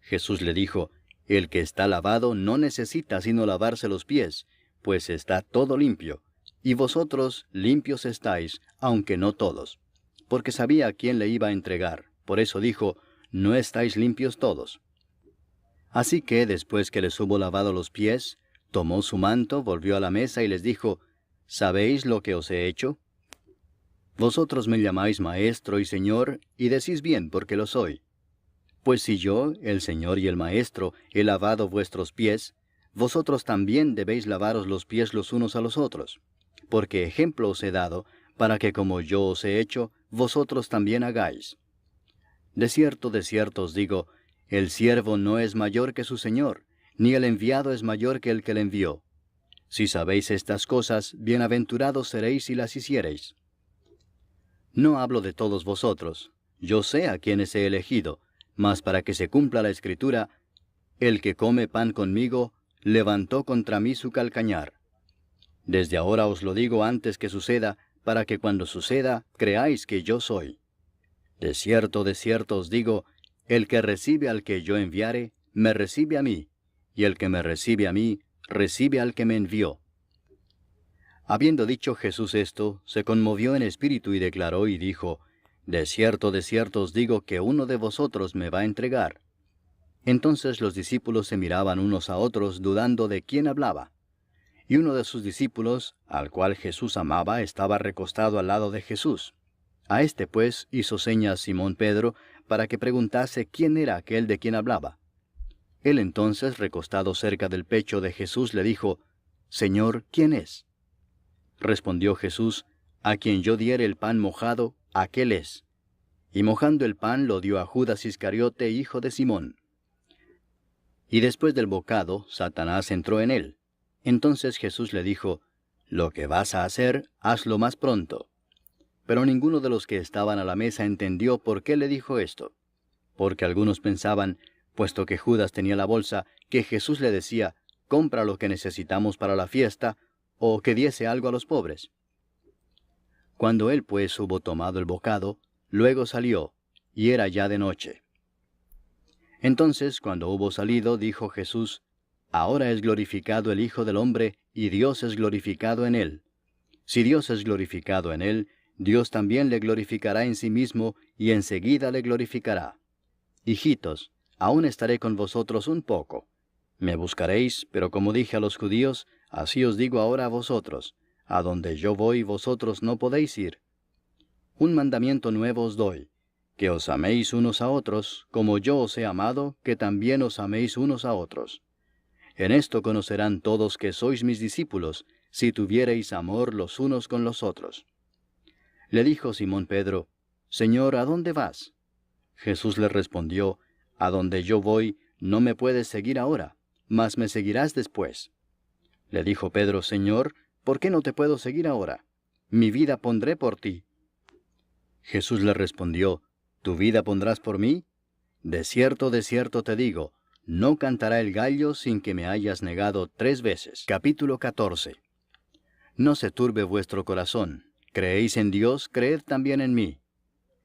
Jesús le dijo, El que está lavado no necesita sino lavarse los pies, pues está todo limpio, y vosotros limpios estáis, aunque no todos. Porque sabía a quién le iba a entregar, por eso dijo, No estáis limpios todos. Así que, después que les hubo lavado los pies, tomó su manto, volvió a la mesa y les dijo, ¿Sabéis lo que os he hecho? Vosotros me llamáis Maestro y Señor, y decís bien, porque lo soy. Pues si yo, el Señor y el Maestro, he lavado vuestros pies, vosotros también debéis lavaros los pies los unos a los otros. Porque ejemplo os he dado, para que como yo os he hecho, vosotros también hagáis. De cierto os digo, el siervo no es mayor que su Señor, ni el enviado es mayor que el que le envió. Si sabéis estas cosas, bienaventurados seréis si las hiciereis. No hablo de todos vosotros, yo sé a quienes he elegido, mas para que se cumpla la Escritura, el que come pan conmigo, levantó contra mí su calcañar. Desde ahora os lo digo antes que suceda, para que cuando suceda, creáis que yo soy. De cierto os digo, el que recibe al que yo enviare, me recibe a mí, y el que me recibe a mí, recibe al que me envió. Habiendo dicho Jesús esto, se conmovió en espíritu y declaró y dijo, de cierto os digo que uno de vosotros me va a entregar. Entonces los discípulos se miraban unos a otros, dudando de quién hablaba. Y uno de sus discípulos, al cual Jesús amaba, estaba recostado al lado de Jesús. A este pues hizo señas Simón Pedro, para que preguntase quién era aquel de quien hablaba. Él entonces, recostado cerca del pecho de Jesús, le dijo, Señor, ¿quién es? Respondió Jesús, a quien yo diere el pan mojado, aquel es. Y mojando el pan lo dio a Judas Iscariote, hijo de Simón. Y después del bocado, Satanás entró en él. Entonces Jesús le dijo, lo que vas a hacer, hazlo más pronto. Pero ninguno de los que estaban a la mesa entendió por qué le dijo esto. Porque algunos pensaban, puesto que Judas tenía la bolsa, que Jesús le decía, compra lo que necesitamos para la fiesta, o que diese algo a los pobres. Cuando él pues hubo tomado el bocado, luego salió, y era ya de noche. Entonces, cuando hubo salido, dijo Jesús, ahora es glorificado el Hijo del Hombre, y Dios es glorificado en él. Si Dios es glorificado en él, Dios también le glorificará en sí mismo, y enseguida le glorificará. Hijitos, aún estaré con vosotros un poco. Me buscaréis, pero como dije a los judíos, así os digo ahora a vosotros, a donde yo voy vosotros no podéis ir. Un mandamiento nuevo os doy, que os améis unos a otros, como yo os he amado, que también os améis unos a otros. En esto conocerán todos que sois mis discípulos, si tuviereis amor los unos con los otros. Le dijo Simón Pedro, Señor, ¿a dónde vas? Jesús le respondió, a donde yo voy, no me puedes seguir ahora, mas me seguirás después. Le dijo Pedro, Señor, ¿por qué no te puedo seguir ahora? Mi vida pondré por ti. Jesús le respondió, ¿tu vida pondrás por mí? De cierto te digo, no cantará el gallo sin que me hayas negado 3 veces. Capítulo 14. No se turbe vuestro corazón. Creéis en Dios, creed también en mí.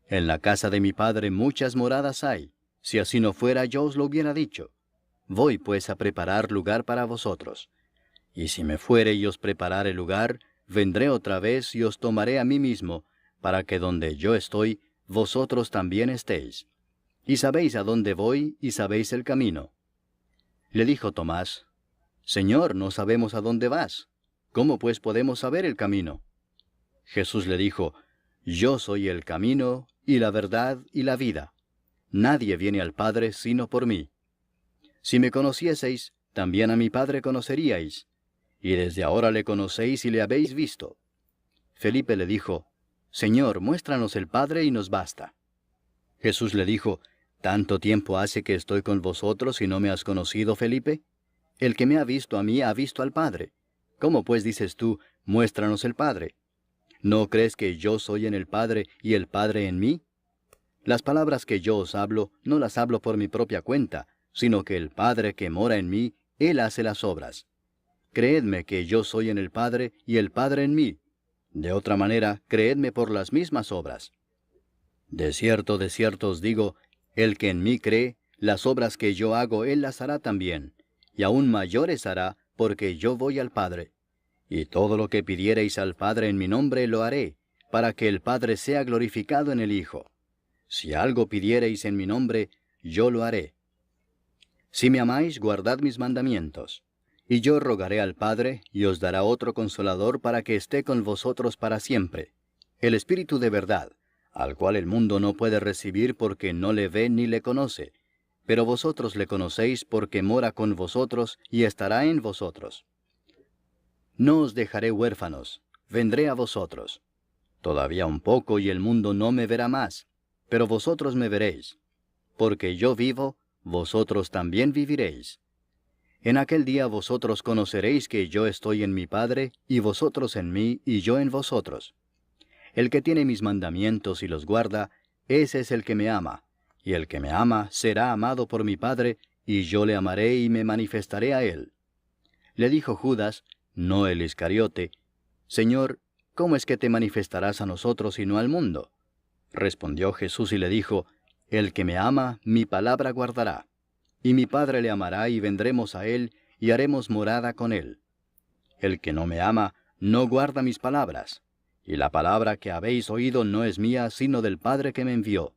En la casa de mi Padre muchas moradas hay. Si así no fuera, yo os lo hubiera dicho. Voy pues a preparar lugar para vosotros. Y si me fuere y os preparare lugar, vendré otra vez y os tomaré a mí mismo, para que donde yo estoy, vosotros también estéis. Y sabéis a dónde voy, y sabéis el camino. Le dijo Tomás, Señor, no sabemos a dónde vas. ¿Cómo pues podemos saber el camino? Jesús le dijo, Yo soy el camino, y la verdad, y la vida. Nadie viene al Padre sino por mí. Si me conocieseis, también a mi Padre conoceríais. Y desde ahora le conocéis y le habéis visto. Felipe le dijo, Señor, muéstranos el Padre y nos basta. Jesús le dijo, ¿tanto tiempo hace que estoy con vosotros y no me has conocido, Felipe? El que me ha visto a mí ha visto al Padre. ¿Cómo pues dices tú, muéstranos el Padre? ¿No crees que yo soy en el Padre y el Padre en mí? Las palabras que yo os hablo, no las hablo por mi propia cuenta, sino que el Padre que mora en mí, Él hace las obras. Creedme que yo soy en el Padre y el Padre en mí. De otra manera, creedme por las mismas obras. De cierto os digo, el que en mí cree, las obras que yo hago Él las hará también, y aún mayores hará, porque yo voy al Padre. Y todo lo que pidiereis al Padre en mi nombre lo haré, para que el Padre sea glorificado en el Hijo. Si algo pidiereis en mi nombre, yo lo haré. Si me amáis, guardad mis mandamientos. Y yo rogaré al Padre, y os dará otro Consolador para que esté con vosotros para siempre, el Espíritu de verdad, al cual el mundo no puede recibir porque no le ve ni le conoce, pero vosotros le conocéis porque mora con vosotros y estará en vosotros. No os dejaré huérfanos, vendré a vosotros. Todavía un poco y el mundo no me verá más, pero vosotros me veréis. Porque yo vivo, vosotros también viviréis. En aquel día vosotros conoceréis que yo estoy en mi Padre, y vosotros en mí, y yo en vosotros. El que tiene mis mandamientos y los guarda, ese es el que me ama, y el que me ama será amado por mi Padre, y yo le amaré y me manifestaré a él. Le dijo Judas, no el Iscariote, Señor, ¿cómo es que te manifestarás a nosotros y no al mundo? Respondió Jesús y le dijo, el que me ama, mi palabra guardará. Y mi Padre le amará y vendremos a él, y haremos morada con él. El que no me ama, no guarda mis palabras, y la palabra que habéis oído no es mía, sino del Padre que me envió.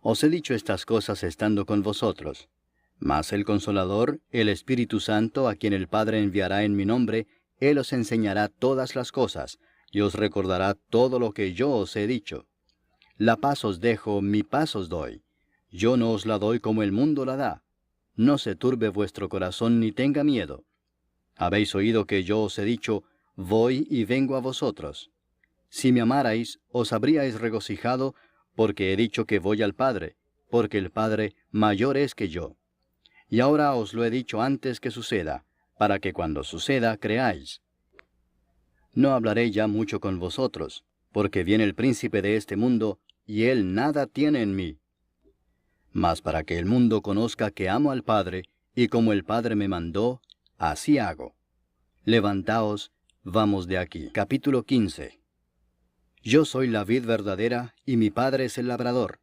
Os he dicho estas cosas estando con vosotros. Mas el Consolador, el Espíritu Santo, a quien el Padre enviará en mi nombre, Él os enseñará todas las cosas, y os recordará todo lo que yo os he dicho. La paz os dejo, mi paz os doy. Yo no os la doy como el mundo la da. No se turbe vuestro corazón ni tenga miedo. Habéis oído que yo os he dicho, voy y vengo a vosotros. Si me amarais, os habríais regocijado, porque he dicho que voy al Padre, porque el Padre mayor es que yo. Y ahora os lo he dicho antes que suceda, para que cuando suceda creáis. No hablaré ya mucho con vosotros, porque viene el príncipe de este mundo, y él nada tiene en mí. Mas para que el mundo conozca que amo al Padre, y como el Padre me mandó, así hago. Levantaos, vamos de aquí. Capítulo 15. Yo soy la vid verdadera, y mi Padre es el labrador.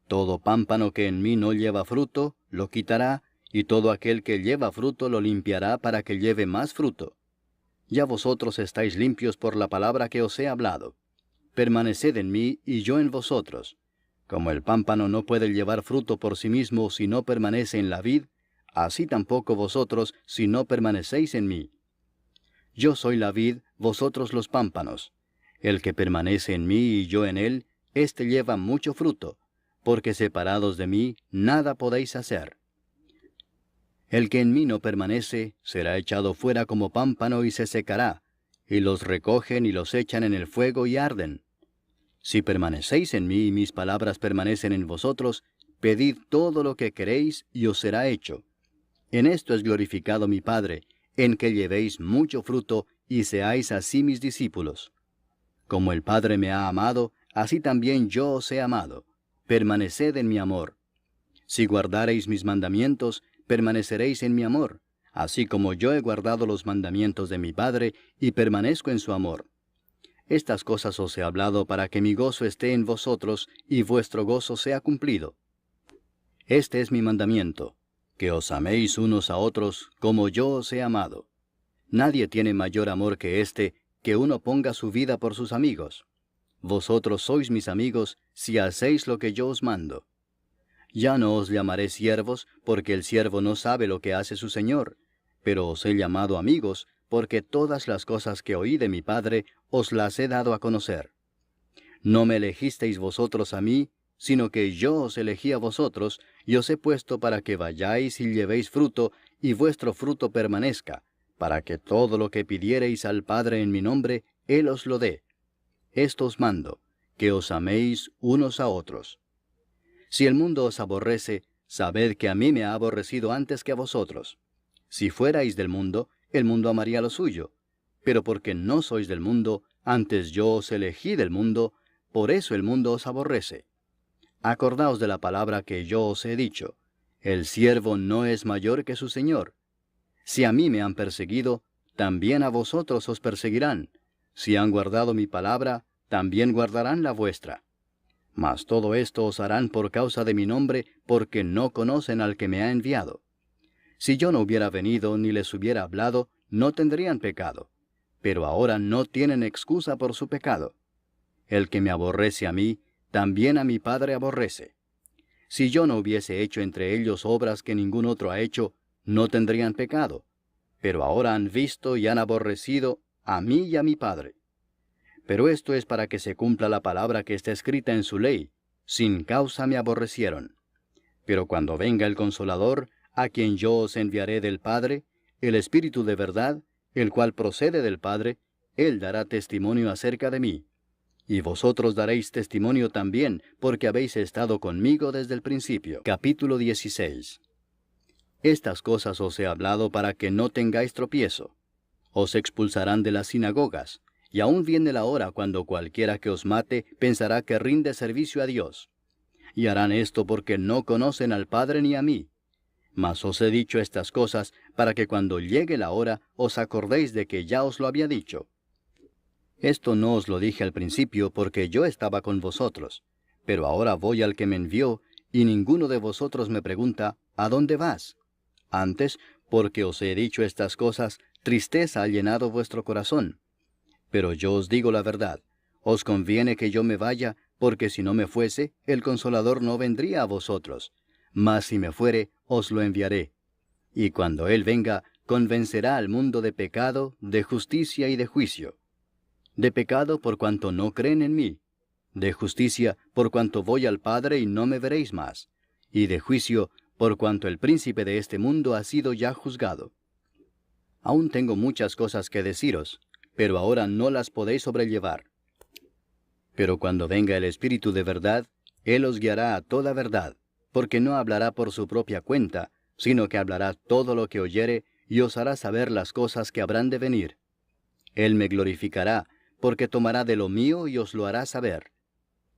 Todo pámpano que en mí no lleva fruto, lo quitará, y todo aquel que lleva fruto lo limpiará para que lleve más fruto. Ya vosotros estáis limpios por la palabra que os he hablado. Permaneced en mí y yo en vosotros. Como el pámpano no puede llevar fruto por sí mismo si no permanece en la vid, así tampoco vosotros si no permanecéis en mí. Yo soy la vid, vosotros los pámpanos. El que permanece en mí y yo en él, éste lleva mucho fruto, porque separados de mí nada podéis hacer. El que en mí no permanece, será echado fuera como pámpano y se secará, y los recogen y los echan en el fuego y arden. Si permanecéis en mí y mis palabras permanecen en vosotros, pedid todo lo que queréis y os será hecho. En esto es glorificado mi Padre, en que llevéis mucho fruto y seáis así mis discípulos. Como el Padre me ha amado, así también yo os he amado. Permaneced en mi amor. Si guardareis mis mandamientos, permaneceréis en mi amor, así como yo he guardado los mandamientos de mi Padre y permanezco en su amor. Estas cosas os he hablado para que mi gozo esté en vosotros y vuestro gozo sea cumplido. Este es mi mandamiento, que os améis unos a otros como yo os he amado. Nadie tiene mayor amor que este, que uno ponga su vida por sus amigos. Vosotros sois mis amigos si hacéis lo que yo os mando. Ya no os llamaré siervos, porque el siervo no sabe lo que hace su señor, pero os he llamado amigos, porque todas las cosas que oí de mi Padre os las he dado a conocer. No me elegisteis vosotros a mí, sino que yo os elegí a vosotros, y os he puesto para que vayáis y llevéis fruto, y vuestro fruto permanezca, para que todo lo que pidiereis al Padre en mi nombre, Él os lo dé. Esto os mando, que os améis unos a otros. Si el mundo os aborrece, sabed que a mí me ha aborrecido antes que a vosotros. Si fuerais del mundo, el mundo amaría lo suyo. Pero porque no sois del mundo, antes yo os elegí del mundo, por eso el mundo os aborrece. Acordaos de la palabra que yo os he dicho. El siervo no es mayor que su señor. Si a mí me han perseguido, también a vosotros os perseguirán. Si han guardado mi palabra, también guardarán la vuestra. Mas todo esto os harán por causa de mi nombre, porque no conocen al que me ha enviado. Si yo no hubiera venido ni les hubiera hablado, no tendrían pecado. Pero ahora no tienen excusa por su pecado. El que me aborrece a mí, también a mi Padre aborrece. Si yo no hubiese hecho entre ellos obras que ningún otro ha hecho, no tendrían pecado. Pero ahora han visto y han aborrecido a mí y a mi Padre. Pero esto es para que se cumpla la palabra que está escrita en su ley. Sin causa me aborrecieron. Pero cuando venga el Consolador, a quien yo os enviaré del Padre, el Espíritu de verdad, el cual procede del Padre, Él dará testimonio acerca de mí. Y vosotros daréis testimonio también, porque habéis estado conmigo desde el principio. Capítulo 16. Estas cosas os he hablado para que no tengáis tropiezo. Os expulsarán de las sinagogas. Y aún viene la hora cuando cualquiera que os mate pensará que rinde servicio a Dios. Y harán esto porque no conocen al Padre ni a mí. Mas os he dicho estas cosas para que cuando llegue la hora os acordéis de que ya os lo había dicho. Esto no os lo dije al principio porque yo estaba con vosotros. Pero ahora voy al que me envió, y ninguno de vosotros me pregunta, ¿a dónde vas? Antes, porque os he dicho estas cosas, tristeza ha llenado vuestro corazón. Pero yo os digo la verdad, os conviene que yo me vaya, porque si no me fuese, el Consolador no vendría a vosotros. Mas si me fuere, os lo enviaré. Y cuando Él venga, convencerá al mundo de pecado, de justicia y de juicio. De pecado por cuanto no creen en mí. De justicia por cuanto voy al Padre y no me veréis más. Y de juicio por cuanto el príncipe de este mundo ha sido ya juzgado. Aún tengo muchas cosas que deciros, pero ahora no las podéis sobrellevar. Pero cuando venga el Espíritu de verdad, Él os guiará a toda verdad, porque no hablará por su propia cuenta, sino que hablará todo lo que oyere y os hará saber las cosas que habrán de venir. Él me glorificará, porque tomará de lo mío y os lo hará saber.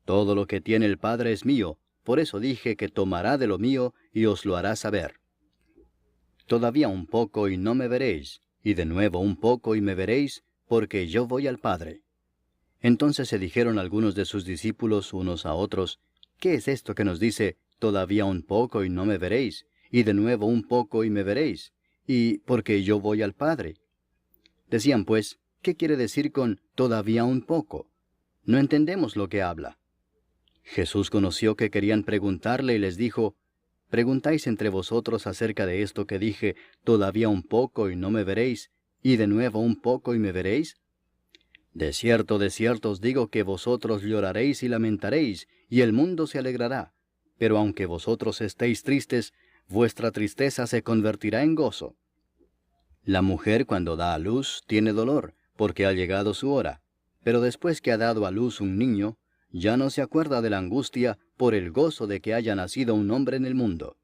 Todo lo que tiene el Padre es mío, por eso dije que tomará de lo mío y os lo hará saber. Todavía un poco y no me veréis, y de nuevo un poco y me veréis, porque yo voy al Padre. Entonces se dijeron algunos de sus discípulos unos a otros, ¿qué es esto que nos dice, todavía un poco y no me veréis, y de nuevo un poco y me veréis, y porque yo voy al Padre? Decían pues, ¿qué quiere decir con todavía un poco? No entendemos lo que habla. Jesús conoció que querían preguntarle y les dijo, ¿preguntáis entre vosotros acerca de esto que dije, todavía un poco y no me veréis, y de nuevo un poco y me veréis? De cierto os digo que vosotros lloraréis y lamentaréis, y el mundo se alegrará. Pero aunque vosotros estéis tristes, vuestra tristeza se convertirá en gozo. La mujer cuando da a luz tiene dolor, porque ha llegado su hora. Pero después que ha dado a luz un niño, ya no se acuerda de la angustia por el gozo de que haya nacido un hombre en el mundo.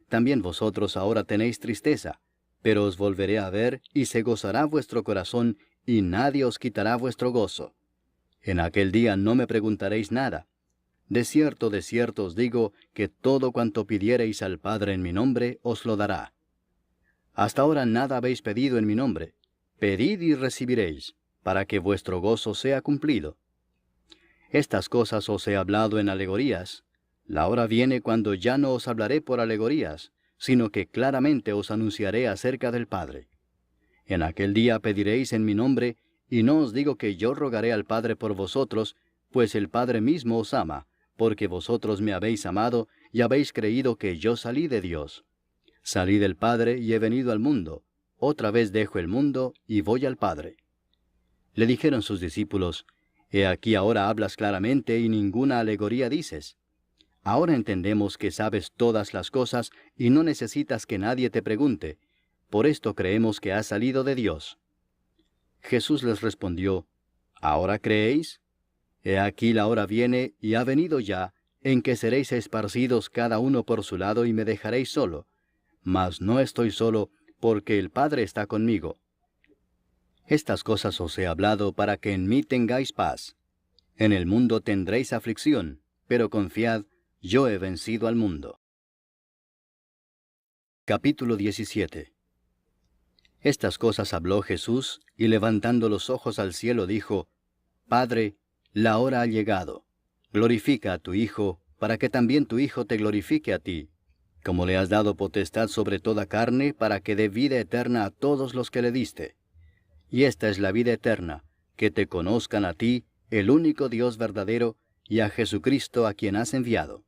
También vosotros ahora tenéis tristeza, pero os volveré a ver y se gozará vuestro corazón, y nadie os quitará vuestro gozo. En aquel día no me preguntaréis nada. De cierto os digo que todo cuanto pidiereis al Padre en mi nombre os lo dará. Hasta ahora nada habéis pedido en mi nombre. Pedid y recibiréis, para que vuestro gozo sea cumplido. Estas cosas os he hablado en alegorías. La hora viene cuando ya no os hablaré por alegorías, sino que claramente os anunciaré acerca del Padre. En aquel día pediréis en mi nombre, y no os digo que yo rogaré al Padre por vosotros, pues el Padre mismo os ama, porque vosotros me habéis amado y habéis creído que yo salí de Dios. Salí del Padre y he venido al mundo. Otra vez dejo el mundo y voy al Padre. Le dijeron sus discípulos, He aquí ahora hablas claramente y ninguna alegoría dices. Ahora entendemos que sabes todas las cosas y no necesitas que nadie te pregunte. Por esto creemos que has salido de Dios. Jesús les respondió, ¿ahora creéis? He aquí la hora viene y ha venido ya, en que seréis esparcidos cada uno por su lado y me dejaréis solo. Mas no estoy solo, porque el Padre está conmigo. Estas cosas os he hablado para que en mí tengáis paz. En el mundo tendréis aflicción, pero confiad, yo he vencido al mundo. Capítulo 17. Estas cosas habló Jesús, y levantando los ojos al cielo dijo, Padre, la hora ha llegado. Glorifica a tu Hijo, para que también tu Hijo te glorifique a ti, como le has dado potestad sobre toda carne, para que dé vida eterna a todos los que le diste. Y esta es la vida eterna, que te conozcan a ti, el único Dios verdadero, y a Jesucristo a quien has enviado.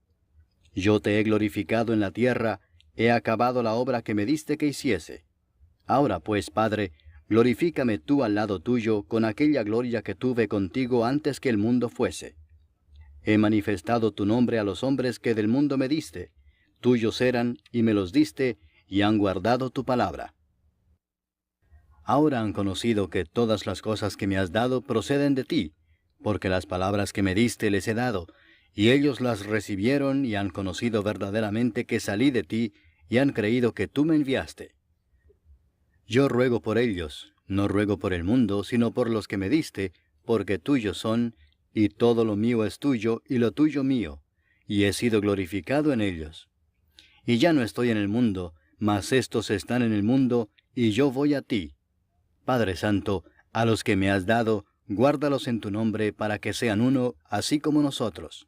Yo te he glorificado en la tierra, he acabado la obra que me diste que hiciese. Ahora pues, Padre, glorifícame tú al lado tuyo con aquella gloria que tuve contigo antes que el mundo fuese. He manifestado tu nombre a los hombres que del mundo me diste. Tuyos eran, y me los diste, y han guardado tu palabra. Ahora han conocido que todas las cosas que me has dado proceden de ti, porque las palabras que me diste les he dado, y ellos las recibieron y han conocido verdaderamente que salí de ti, y han creído que tú me enviaste. Yo ruego por ellos, no ruego por el mundo, sino por los que me diste, porque tuyos son, y todo lo mío es tuyo, y lo tuyo mío, y he sido glorificado en ellos. Y ya no estoy en el mundo, mas éstos están en el mundo, y yo voy a ti. Padre Santo, a los que me has dado, guárdalos en tu nombre, para que sean uno, así como nosotros.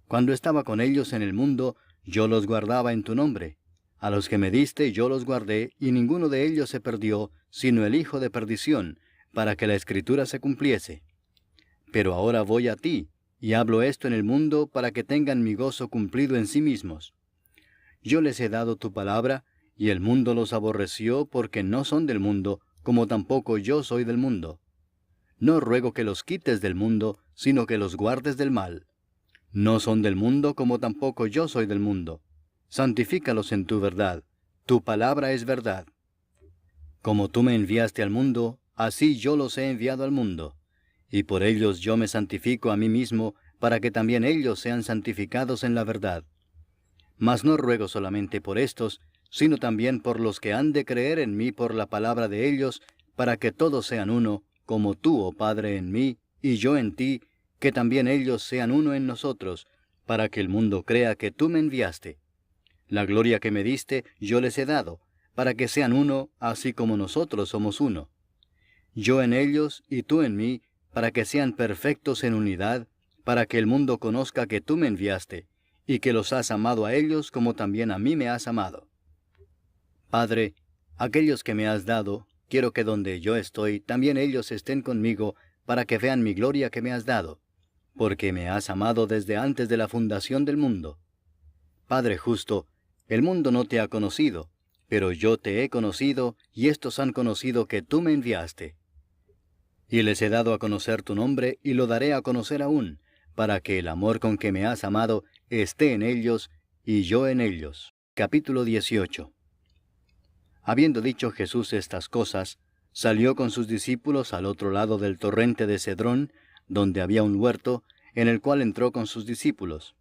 Cuando estaba con ellos en el mundo, yo los guardaba en tu nombre. A los que me diste yo los guardé, y ninguno de ellos se perdió, sino el hijo de perdición, para que la Escritura se cumpliese. Pero ahora voy a ti, y hablo esto en el mundo para que tengan mi gozo cumplido en sí mismos. Yo les he dado tu palabra, y el mundo los aborreció porque no son del mundo, como tampoco yo soy del mundo. No ruego que los quites del mundo, sino que los guardes del mal. No son del mundo, como tampoco yo soy del mundo. Santifícalos en tu verdad. Tu palabra es verdad. Como tú me enviaste al mundo, así yo los he enviado al mundo. Y por ellos yo me santifico a mí mismo, para que también ellos sean santificados en la verdad. Mas no ruego solamente por estos, sino también por los que han de creer en mí por la palabra de ellos, para que todos sean uno, como tú, oh Padre, en mí, y yo en ti, que también ellos sean uno en nosotros, para que el mundo crea que tú me enviaste. La gloria que me diste yo les he dado, para que sean uno, así como nosotros somos uno. Yo en ellos y tú en mí, para que sean perfectos en unidad, para que el mundo conozca que tú me enviaste, y que los has amado a ellos como también a mí me has amado. Padre, aquellos que me has dado, quiero que donde yo estoy, también ellos estén conmigo, para que vean mi gloria que me has dado, porque me has amado desde antes de la fundación del mundo. Padre justo, el mundo no te ha conocido, pero yo te he conocido, y estos han conocido que tú me enviaste. Y les he dado a conocer tu nombre, y lo daré a conocer aún, para que el amor con que me has amado esté en ellos, y yo en ellos. Capítulo 18. Habiendo dicho Jesús estas cosas, salió con sus discípulos al otro lado del torrente de Cedrón, donde había un huerto, en el cual entró con sus discípulos.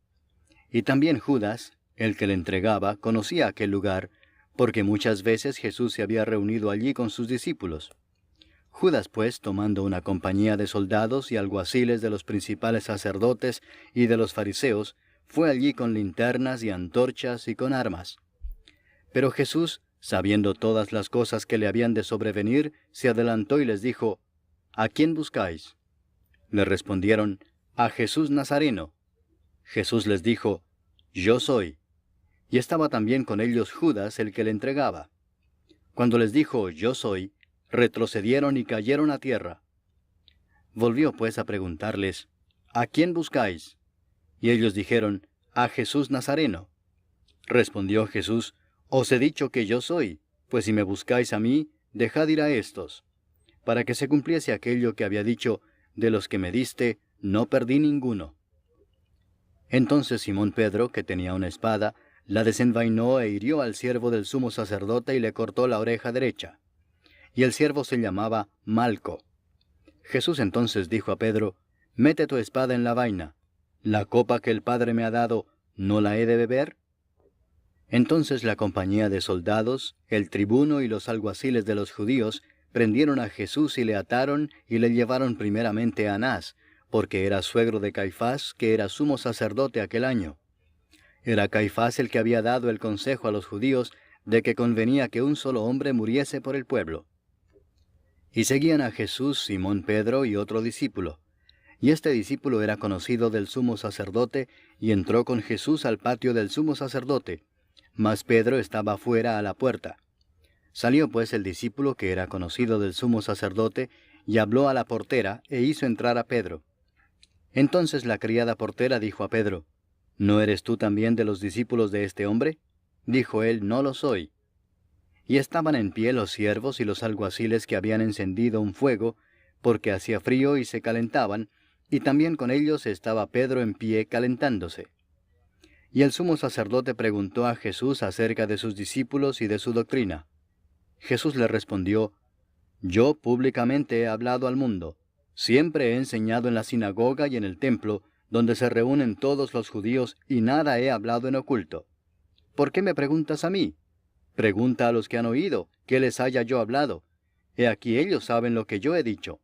Y también Judas, el que le entregaba, conocía aquel lugar, porque muchas veces Jesús se había reunido allí con sus discípulos. Judas, pues, tomando una compañía de soldados y alguaciles de los principales sacerdotes y de los fariseos, fue allí con linternas y antorchas y con armas. Pero Jesús, sabiendo todas las cosas que le habían de sobrevenir, se adelantó y les dijo, ¿A quién buscáis? Le respondieron, a Jesús Nazareno. Jesús les dijo, Yo soy. Y estaba también con ellos Judas, el que le entregaba. Cuando les dijo, Yo soy, retrocedieron y cayeron a tierra. Volvió pues a preguntarles, ¿A quién buscáis? Y ellos dijeron, a Jesús Nazareno. Respondió Jesús, Os he dicho que yo soy, pues si me buscáis a mí, dejad ir a éstos, para que se cumpliese aquello que había dicho, de los que me diste, no perdí ninguno. Entonces Simón Pedro, que tenía una espada, la desenvainó e hirió al siervo del sumo sacerdote y le cortó la oreja derecha. Y el siervo se llamaba Malco. Jesús entonces dijo a Pedro, Mete tu espada en la vaina. ¿La copa que el Padre me ha dado, no la he de beber? Entonces la compañía de soldados, el tribuno y los alguaciles de los judíos, prendieron a Jesús y le ataron y le llevaron primeramente a Anás, porque era suegro de Caifás, que era sumo sacerdote aquel año. Era Caifás el que había dado el consejo a los judíos de que convenía que un solo hombre muriese por el pueblo. Y seguían a Jesús Simón Pedro y otro discípulo. Y este discípulo era conocido del sumo sacerdote, y entró con Jesús al patio del sumo sacerdote, mas Pedro estaba fuera a la puerta. Salió pues el discípulo que era conocido del sumo sacerdote, y habló a la portera, e hizo entrar a Pedro. Entonces la criada portera dijo a Pedro, ¿No eres tú también de los discípulos de este hombre? Dijo él, No lo soy. Y estaban en pie los siervos y los alguaciles que habían encendido un fuego, porque hacía frío y se calentaban, y también con ellos estaba Pedro en pie calentándose. Y el sumo sacerdote preguntó a Jesús acerca de sus discípulos y de su doctrina. Jesús le respondió, Yo públicamente he hablado al mundo. Siempre he enseñado en la sinagoga y en el templo, donde se reúnen todos los judíos, y nada he hablado en oculto. ¿Por qué me preguntas a mí? Pregunta a los que han oído, ¿qué les haya yo hablado? He aquí ellos saben lo que yo he dicho.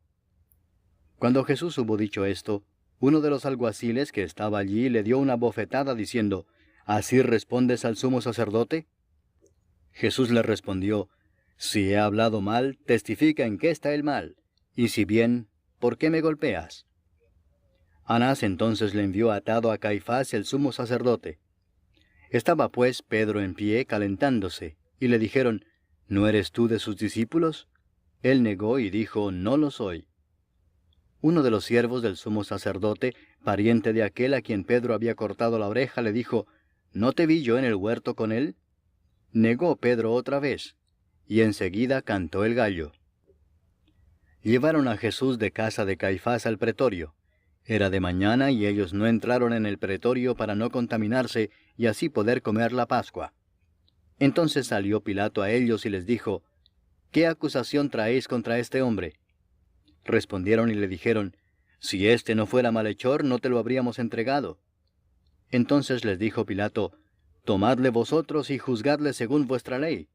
Cuando Jesús hubo dicho esto, uno de los alguaciles que estaba allí le dio una bofetada diciendo, ¿Así respondes al sumo sacerdote? Jesús le respondió, Si he hablado mal, testifica en qué está el mal, y si bien, ¿por qué me golpeas? Anás entonces le envió atado a Caifás el sumo sacerdote. Estaba pues Pedro en pie calentándose, y le dijeron, ¿no eres tú de sus discípulos? Él negó y dijo, no lo soy. Uno de los siervos del sumo sacerdote, pariente de aquel a quien Pedro había cortado la oreja, le dijo, ¿no te vi yo en el huerto con él? Negó Pedro otra vez, y enseguida cantó el gallo. Llevaron a Jesús de casa de Caifás al pretorio. Era de mañana y ellos no entraron en el pretorio para no contaminarse y así poder comer la Pascua. Entonces salió Pilato a ellos y les dijo, ¿qué acusación traéis contra este hombre? Respondieron y le dijeron, si éste no fuera malhechor, no te lo habríamos entregado. Entonces les dijo Pilato, tomadle vosotros y juzgadle según vuestra ley.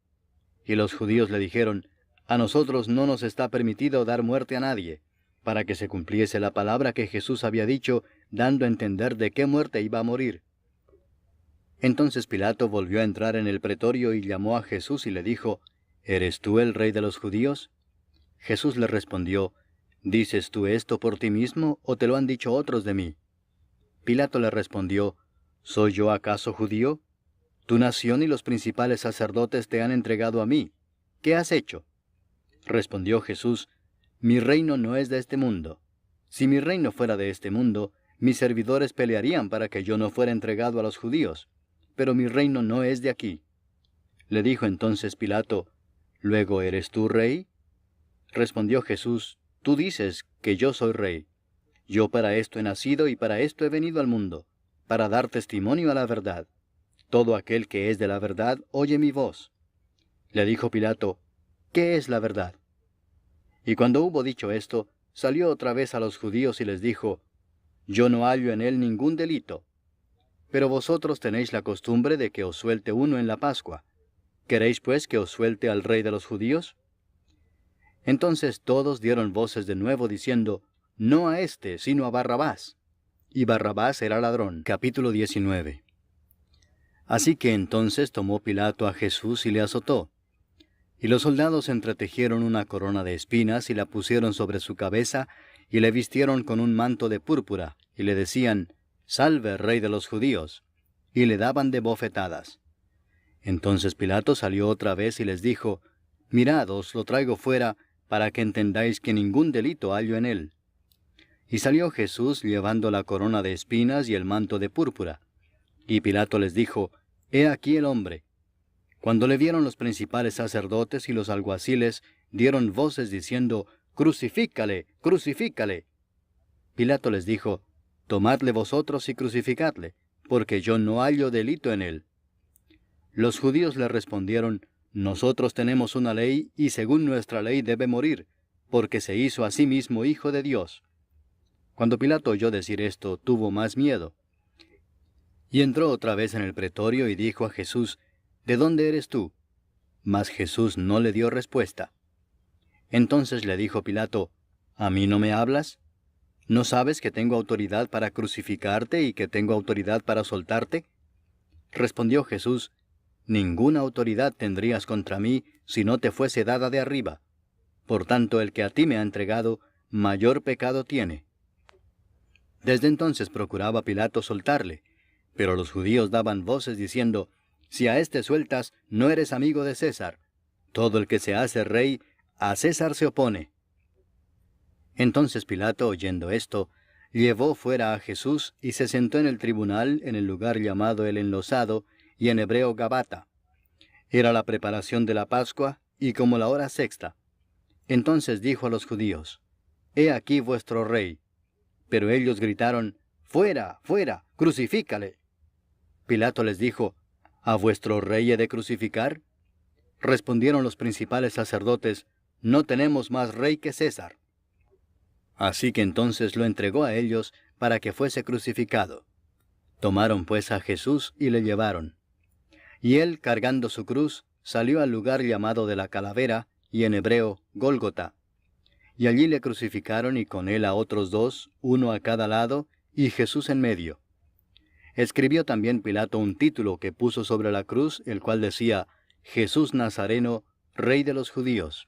Y los judíos le dijeron, a nosotros no nos está permitido dar muerte a nadie, para que se cumpliese la palabra que Jesús había dicho, dando a entender de qué muerte iba a morir. Entonces Pilato volvió a entrar en el pretorio y llamó a Jesús y le dijo, ¿eres tú el rey de los judíos? Jesús le respondió, ¿dices tú esto por ti mismo, o te lo han dicho otros de mí? Pilato le respondió, ¿soy yo acaso judío? Tu nación y los principales sacerdotes te han entregado a mí. ¿Qué has hecho? Respondió Jesús, mi reino no es de este mundo. Si mi reino fuera de este mundo, mis servidores pelearían para que yo no fuera entregado a los judíos, pero mi reino no es de aquí. Le dijo entonces Pilato, ¿luego eres tú rey? Respondió Jesús, tú dices que yo soy rey. Yo para esto he nacido y para esto he venido al mundo, para dar testimonio a la verdad. Todo aquel que es de la verdad oye mi voz. Le dijo Pilato, ¿qué es la verdad? Y cuando hubo dicho esto, salió otra vez a los judíos y les dijo, yo no hallo en él ningún delito. Pero vosotros tenéis la costumbre de que os suelte uno en la Pascua. ¿Queréis pues que os suelte al rey de los judíos? Entonces todos dieron voces de nuevo diciendo, no a éste, sino a Barrabás. Y Barrabás era ladrón. Capítulo 19. Así que entonces tomó Pilato a Jesús y le azotó. Y los soldados entretejieron una corona de espinas y la pusieron sobre su cabeza, y le vistieron con un manto de púrpura, y le decían, Salve, Rey de los judíos, y le daban de bofetadas. Entonces Pilato salió otra vez y les dijo, Mirad, os lo traigo fuera, para que entendáis que ningún delito hallo en él. Y salió Jesús llevando la corona de espinas y el manto de púrpura. Y Pilato les dijo, He aquí el hombre. Cuando le vieron los principales sacerdotes y los alguaciles, dieron voces diciendo, Crucifícale, crucifícale. Pilato les dijo, Tomadle vosotros y crucificadle, porque yo no hallo delito en él. Los judíos le respondieron, Nosotros tenemos una ley, y según nuestra ley debe morir, porque se hizo a sí mismo hijo de Dios. Cuando Pilato oyó decir esto, tuvo más miedo. Y entró otra vez en el pretorio y dijo a Jesús, ¿De dónde eres tú? Mas Jesús no le dio respuesta. Entonces le dijo Pilato, ¿A mí no me hablas? ¿No sabes que tengo autoridad para crucificarte y que tengo autoridad para soltarte? Respondió Jesús, Ninguna autoridad tendrías contra mí si no te fuese dada de arriba. Por tanto, el que a ti me ha entregado, mayor pecado tiene. Desde entonces procuraba Pilato soltarle, pero los judíos daban voces diciendo, Si a éste sueltas, no eres amigo de César. Todo el que se hace rey, a César se opone. Entonces Pilato, oyendo esto, llevó fuera a Jesús y se sentó en el tribunal en el lugar llamado el Enlosado, y en hebreo Gabata. Era la preparación de la Pascua, y como la hora sexta. Entonces dijo a los judíos, He aquí vuestro rey. Pero ellos gritaron, Fuera, fuera, crucifícale. Pilato les dijo, ¿A vuestro rey he de crucificar? Respondieron los principales sacerdotes, No tenemos más rey que César. Así que entonces lo entregó a ellos para que fuese crucificado. Tomaron pues a Jesús y le llevaron. Y él, cargando su cruz, salió al lugar llamado de la Calavera, y en hebreo, Gólgota. Y allí le crucificaron y con él a otros dos, uno a cada lado, y Jesús en medio. Escribió también Pilato un título que puso sobre la cruz, el cual decía, Jesús Nazareno, Rey de los Judíos.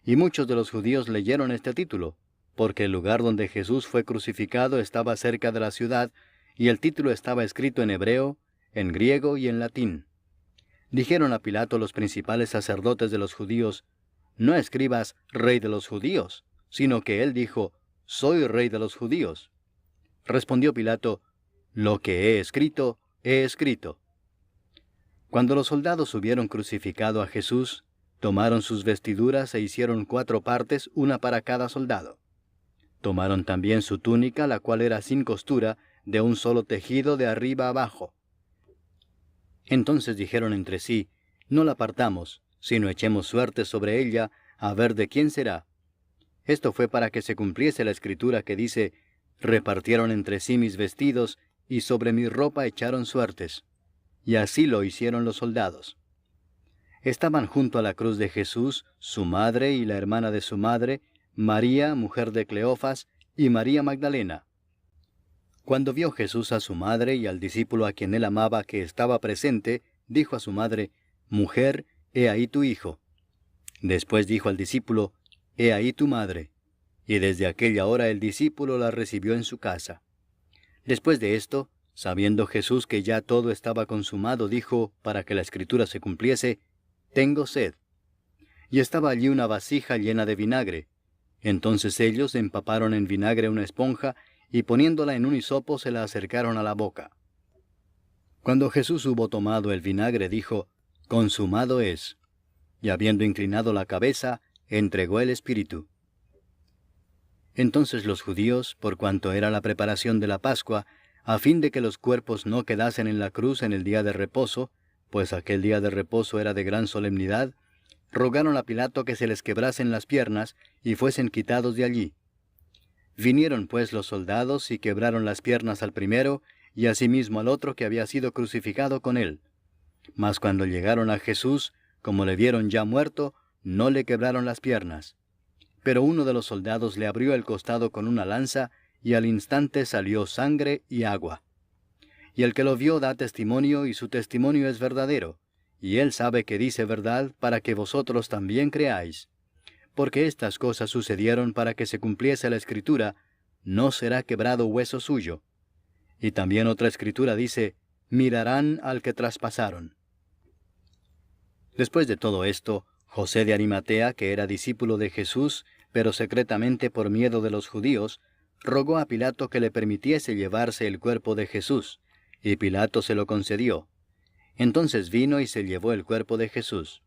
Y muchos de los judíos leyeron este título, porque el lugar donde Jesús fue crucificado estaba cerca de la ciudad, y el título estaba escrito en hebreo, en griego y en latín. Dijeron a Pilato los principales sacerdotes de los judíos: «No escribas Rey de los judíos», sino que él dijo: «Soy Rey de los judíos». Respondió Pilato: «Lo que he escrito, he escrito». Cuando los soldados hubieron crucificado a Jesús, tomaron sus vestiduras e hicieron 4 partes, una para cada soldado. Tomaron también su túnica, la cual era sin costura, de un solo tejido de arriba abajo. Entonces dijeron entre sí: «No la partamos, sino echemos suerte sobre ella, a ver de quién será». Esto fue para que se cumpliese la escritura que dice: «Repartieron entre sí mis vestidos, y sobre mi ropa echaron suertes». Y así lo hicieron los soldados. Estaban junto a la cruz de Jesús su madre y la hermana de su madre, María, mujer de Cleofas, y María Magdalena. Cuando vio Jesús a su madre y al discípulo a quien él amaba que estaba presente, dijo a su madre: «Mujer, he ahí tu hijo». Después dijo al discípulo: «He ahí tu madre». Y desde aquella hora el discípulo la recibió en su casa. Después de esto, sabiendo Jesús que ya todo estaba consumado, dijo, para que la escritura se cumpliese: «Tengo sed». Y estaba allí una vasija llena de vinagre. Entonces ellos empaparon en vinagre una esponja, y poniéndola en un hisopo se la acercaron a la boca. Cuando Jesús hubo tomado el vinagre, dijo: «Consumado es». Y habiendo inclinado la cabeza, entregó el espíritu. Entonces los judíos, por cuanto era la preparación de la Pascua, a fin de que los cuerpos no quedasen en la cruz en el día de reposo, pues aquel día de reposo era de gran solemnidad, rogaron a Pilato que se les quebrasen las piernas y fuesen quitados de allí. Vinieron pues los soldados y quebraron las piernas al primero, y asimismo al otro que había sido crucificado con él. Mas cuando llegaron a Jesús, como le vieron ya muerto, no le quebraron las piernas. Pero uno de los soldados le abrió el costado con una lanza, y al instante salió sangre y agua. Y el que lo vio da testimonio, y su testimonio es verdadero, y él sabe que dice verdad, para que vosotros también creáis. Porque estas cosas sucedieron para que se cumpliese la escritura: «No será quebrado hueso suyo». Y también otra escritura dice: «Mirarán al que traspasaron». Después de todo esto, José de Arimatea, que era discípulo de Jesús, pero secretamente por miedo de los judíos, rogó a Pilato que le permitiese llevarse el cuerpo de Jesús, y Pilato se lo concedió. Entonces vino y se llevó el cuerpo de Jesús.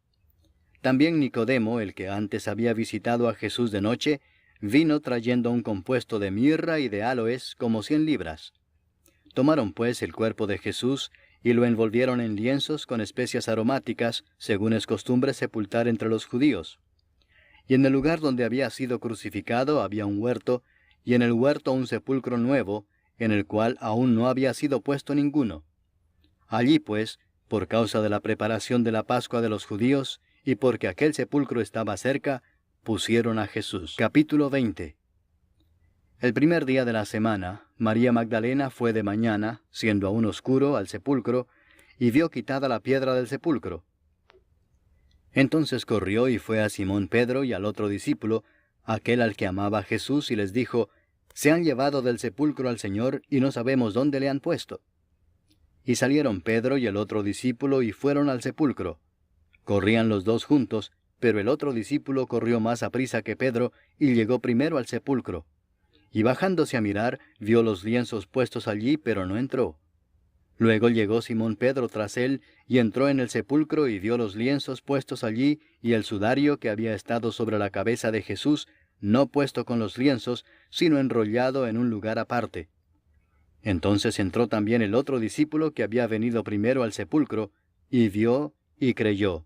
También Nicodemo, el que antes había visitado a Jesús de noche, vino trayendo un compuesto de mirra y de áloes, como 100 libras. Tomaron pues el cuerpo de Jesús, y lo envolvieron en lienzos con especias aromáticas, según es costumbre sepultar entre los judíos. Y en el lugar donde había sido crucificado había un huerto, y en el huerto un sepulcro nuevo, en el cual aún no había sido puesto ninguno. Allí pues, por causa de la preparación de la Pascua de los judíos, y porque aquel sepulcro estaba cerca, pusieron a Jesús. Capítulo 20. El primer día de la semana, María Magdalena fue de mañana, siendo aún oscuro, al sepulcro, y vio quitada la piedra del sepulcro. Entonces corrió y fue a Simón Pedro y al otro discípulo, aquel al que amaba a Jesús, y les dijo: «Se han llevado del sepulcro al Señor, y no sabemos dónde le han puesto». Y salieron Pedro y el otro discípulo y fueron al sepulcro. Corrían los dos juntos, pero el otro discípulo corrió más aprisa que Pedro, y llegó primero al sepulcro. Y bajándose a mirar, vio los lienzos puestos allí, pero no entró. Luego llegó Simón Pedro tras él, y entró en el sepulcro y vio los lienzos puestos allí, y el sudario que había estado sobre la cabeza de Jesús, no puesto con los lienzos, sino enrollado en un lugar aparte. Entonces entró también el otro discípulo que había venido primero al sepulcro, y vio y creyó,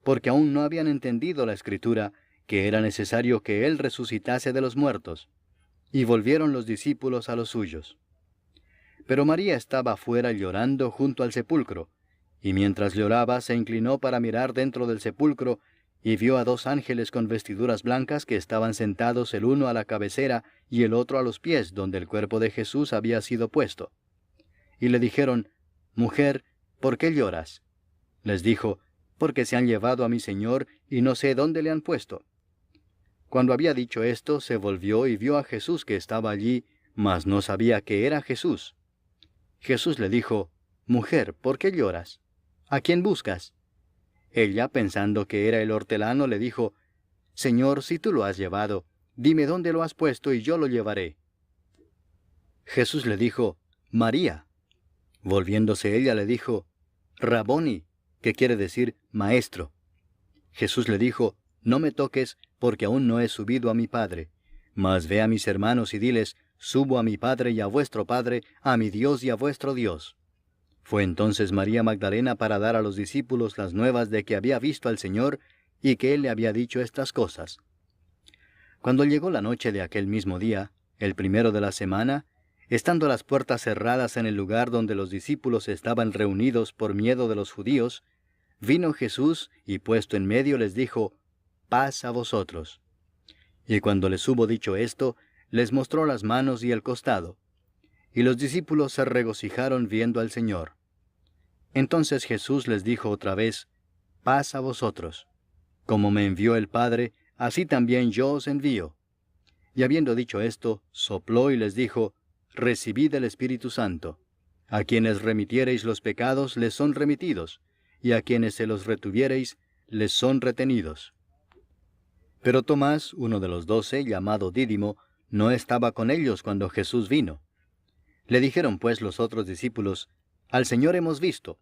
porque aún no habían entendido la Escritura, que era necesario que él resucitase de los muertos. Y volvieron los discípulos a los suyos. Pero María estaba afuera llorando junto al sepulcro, y mientras lloraba se inclinó para mirar dentro del sepulcro, y vio a 2 ángeles con vestiduras blancas que estaban sentados el uno a la cabecera y el otro a los pies, donde el cuerpo de Jesús había sido puesto. Y le dijeron: «Mujer, ¿por qué lloras?» Les dijo: «Porque se han llevado a mi Señor, y no sé dónde le han puesto». Cuando había dicho esto, se volvió y vio a Jesús que estaba allí, mas no sabía que era Jesús. Jesús le dijo: Mujer, ¿por qué lloras? ¿A quién buscas? Ella, pensando que era el hortelano, le dijo, Señor, si tú lo has llevado, dime dónde lo has puesto y yo lo llevaré. Jesús le dijo, María. Volviéndose ella le dijo, Raboni, que quiere decir maestro. Jesús le dijo, no me toques, porque aún no he subido a mi Padre. Mas ve a mis hermanos y diles, subo a mi Padre y a vuestro Padre, a mi Dios y a vuestro Dios. Fue entonces María Magdalena para dar a los discípulos las nuevas de que había visto al Señor y que Él le había dicho estas cosas. Cuando llegó la noche de aquel mismo día, el primero de la semana, estando las puertas cerradas en el lugar donde los discípulos estaban reunidos por miedo de los judíos, vino Jesús y puesto en medio les dijo, paz a vosotros. Y cuando les hubo dicho esto, les mostró las manos y el costado. Y los discípulos se regocijaron viendo al Señor. Entonces Jesús les dijo otra vez, paz a vosotros. Como me envió el Padre, así también yo os envío. Y habiendo dicho esto, sopló y les dijo, recibid el Espíritu Santo. A quienes remitiereis los pecados les son remitidos, y a quienes se los retuviereis les son retenidos. Pero Tomás, uno de los 12, llamado Dídimo, no estaba con ellos cuando Jesús vino. Le dijeron pues los otros discípulos, al Señor hemos visto.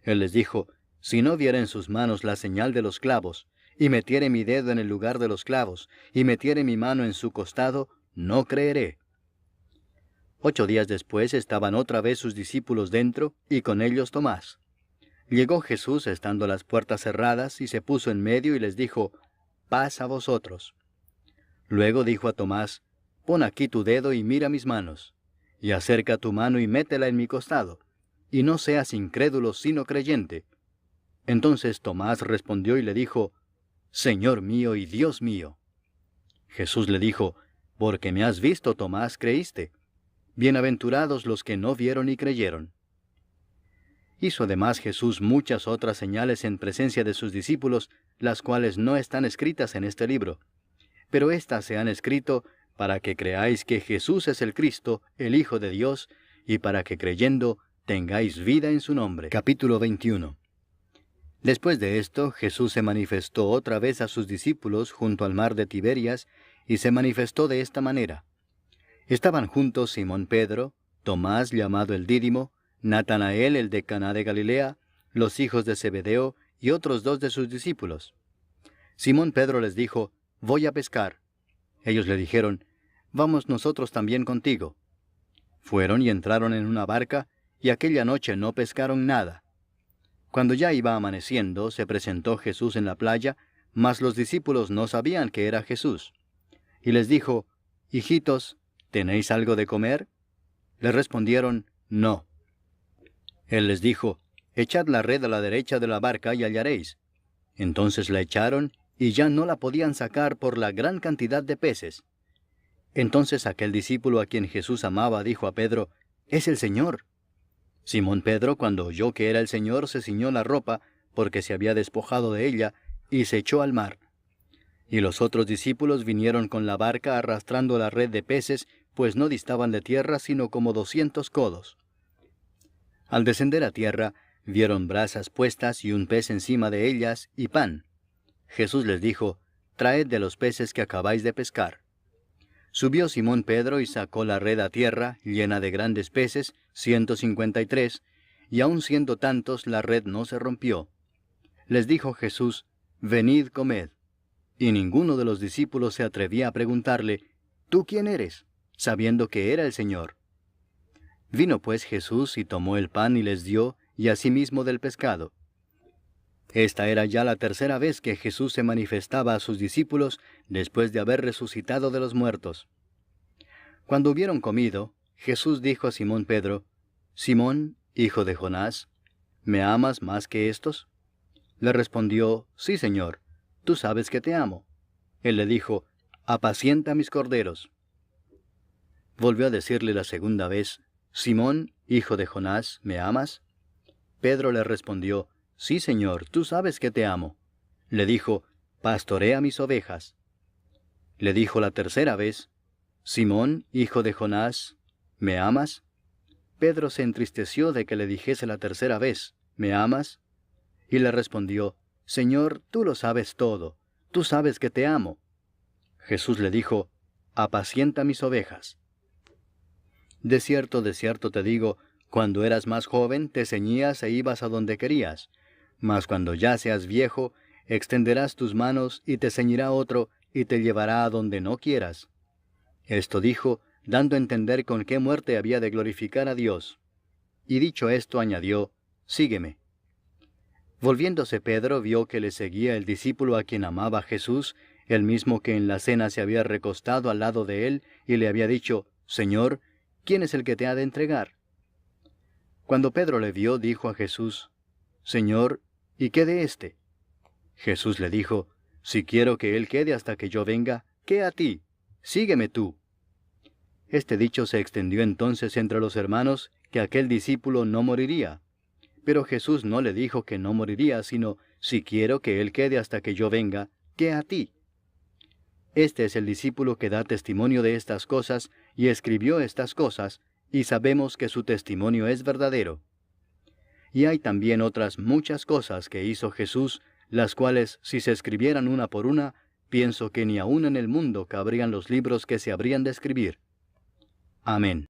Él les dijo, si no viera en sus manos la señal de los clavos, y metiere mi dedo en el lugar de los clavos, y metiere mi mano en su costado, no creeré. 8 días después estaban otra vez sus discípulos dentro, y con ellos Tomás. Llegó Jesús estando las puertas cerradas, y se puso en medio y les dijo, paz a vosotros. Luego dijo a Tomás, pon aquí tu dedo y mira mis manos, y acerca tu mano y métela en mi costado, y no seas incrédulo sino creyente. Entonces Tomás respondió y le dijo, Señor mío y Dios mío. Jesús le dijo, porque me has visto, Tomás, creíste. Bienaventurados los que no vieron y creyeron. Hizo además Jesús muchas otras señales en presencia de sus discípulos, las cuales no están escritas en este libro. Pero éstas se han escrito para que creáis que Jesús es el Cristo, el Hijo de Dios, y para que creyendo tengáis vida en su nombre. Capítulo 21. Después de esto, Jesús se manifestó otra vez a sus discípulos junto al mar de Tiberias, y se manifestó de esta manera. Estaban juntos Simón Pedro, Tomás llamado el Dídimo, Natanael el de Caná de Galilea, los hijos de Zebedeo y otros 2 de sus discípulos. Simón Pedro les dijo, voy a pescar. Ellos le dijeron, vamos nosotros también contigo. Fueron y entraron en una barca, y aquella noche no pescaron nada. Cuando ya iba amaneciendo, se presentó Jesús en la playa, mas los discípulos no sabían que era Jesús. Y les dijo, hijitos, ¿tenéis algo de comer? Le respondieron, no. Él les dijo, echad la red a la derecha de la barca y hallaréis. Entonces la echaron, y ya no la podían sacar por la gran cantidad de peces. Entonces aquel discípulo a quien Jesús amaba dijo a Pedro, es el Señor. Simón Pedro, cuando oyó que era el Señor, se ciñó la ropa, porque se había despojado de ella, y se echó al mar. Y los otros discípulos vinieron con la barca arrastrando la red de peces, pues no distaban de tierra sino como 200 codos. Al descender a tierra, vieron brasas puestas y un pez encima de ellas, y pan. Jesús les dijo, traed de los peces que acabáis de pescar. Subió Simón Pedro y sacó la red a tierra, llena de grandes peces, 153, y aun siendo tantos, la red no se rompió. Les dijo Jesús, venid, comed. Y ninguno de los discípulos se atrevía a preguntarle, ¿tú quién eres?, sabiendo que era el Señor. Vino pues Jesús y tomó el pan y les dio, y asimismo del pescado. Esta era ya la tercera vez que Jesús se manifestaba a sus discípulos después de haber resucitado de los muertos. Cuando hubieron comido, Jesús dijo a Simón Pedro, Simón, hijo de Jonás, ¿me amas más que estos? Le respondió, sí, Señor, tú sabes que te amo. Él le dijo, apacienta mis corderos. Volvió a decirle la segunda vez, Simón, hijo de Jonás, ¿me amas? Pedro le respondió, sí, Señor, tú sabes que te amo. Le dijo, pastorea mis ovejas. Le dijo la tercera vez, Simón, hijo de Jonás, ¿me amas? Pedro se entristeció de que le dijese la tercera vez, ¿me amas? Y le respondió, Señor, tú lo sabes todo, tú sabes que te amo. Jesús le dijo, apacienta mis ovejas. De cierto te digo, cuando eras más joven te ceñías e ibas a donde querías, mas cuando ya seas viejo, extenderás tus manos y te ceñirá otro y te llevará a donde no quieras. Esto dijo, dando a entender con qué muerte había de glorificar a Dios. Y dicho esto añadió, sígueme. Volviéndose Pedro vio que le seguía el discípulo a quien amaba Jesús, el mismo que en la cena se había recostado al lado de él y le había dicho, Señor, ¿quién es el que te ha de entregar? Cuando Pedro le vio, dijo a Jesús, Señor, ¿y qué de éste? Jesús le dijo, si quiero que él quede hasta que yo venga, ¿qué a ti? Sígueme tú. Este dicho se extendió entonces entre los hermanos, que aquel discípulo no moriría. Pero Jesús no le dijo que no moriría, sino, si quiero que él quede hasta que yo venga, ¿qué a ti? Este es el discípulo que da testimonio de estas cosas, y escribió estas cosas, y sabemos que su testimonio es verdadero. Y hay también otras muchas cosas que hizo Jesús, las cuales, si se escribieran una por una, pienso que ni aun en el mundo cabrían los libros que se habrían de escribir. Amén.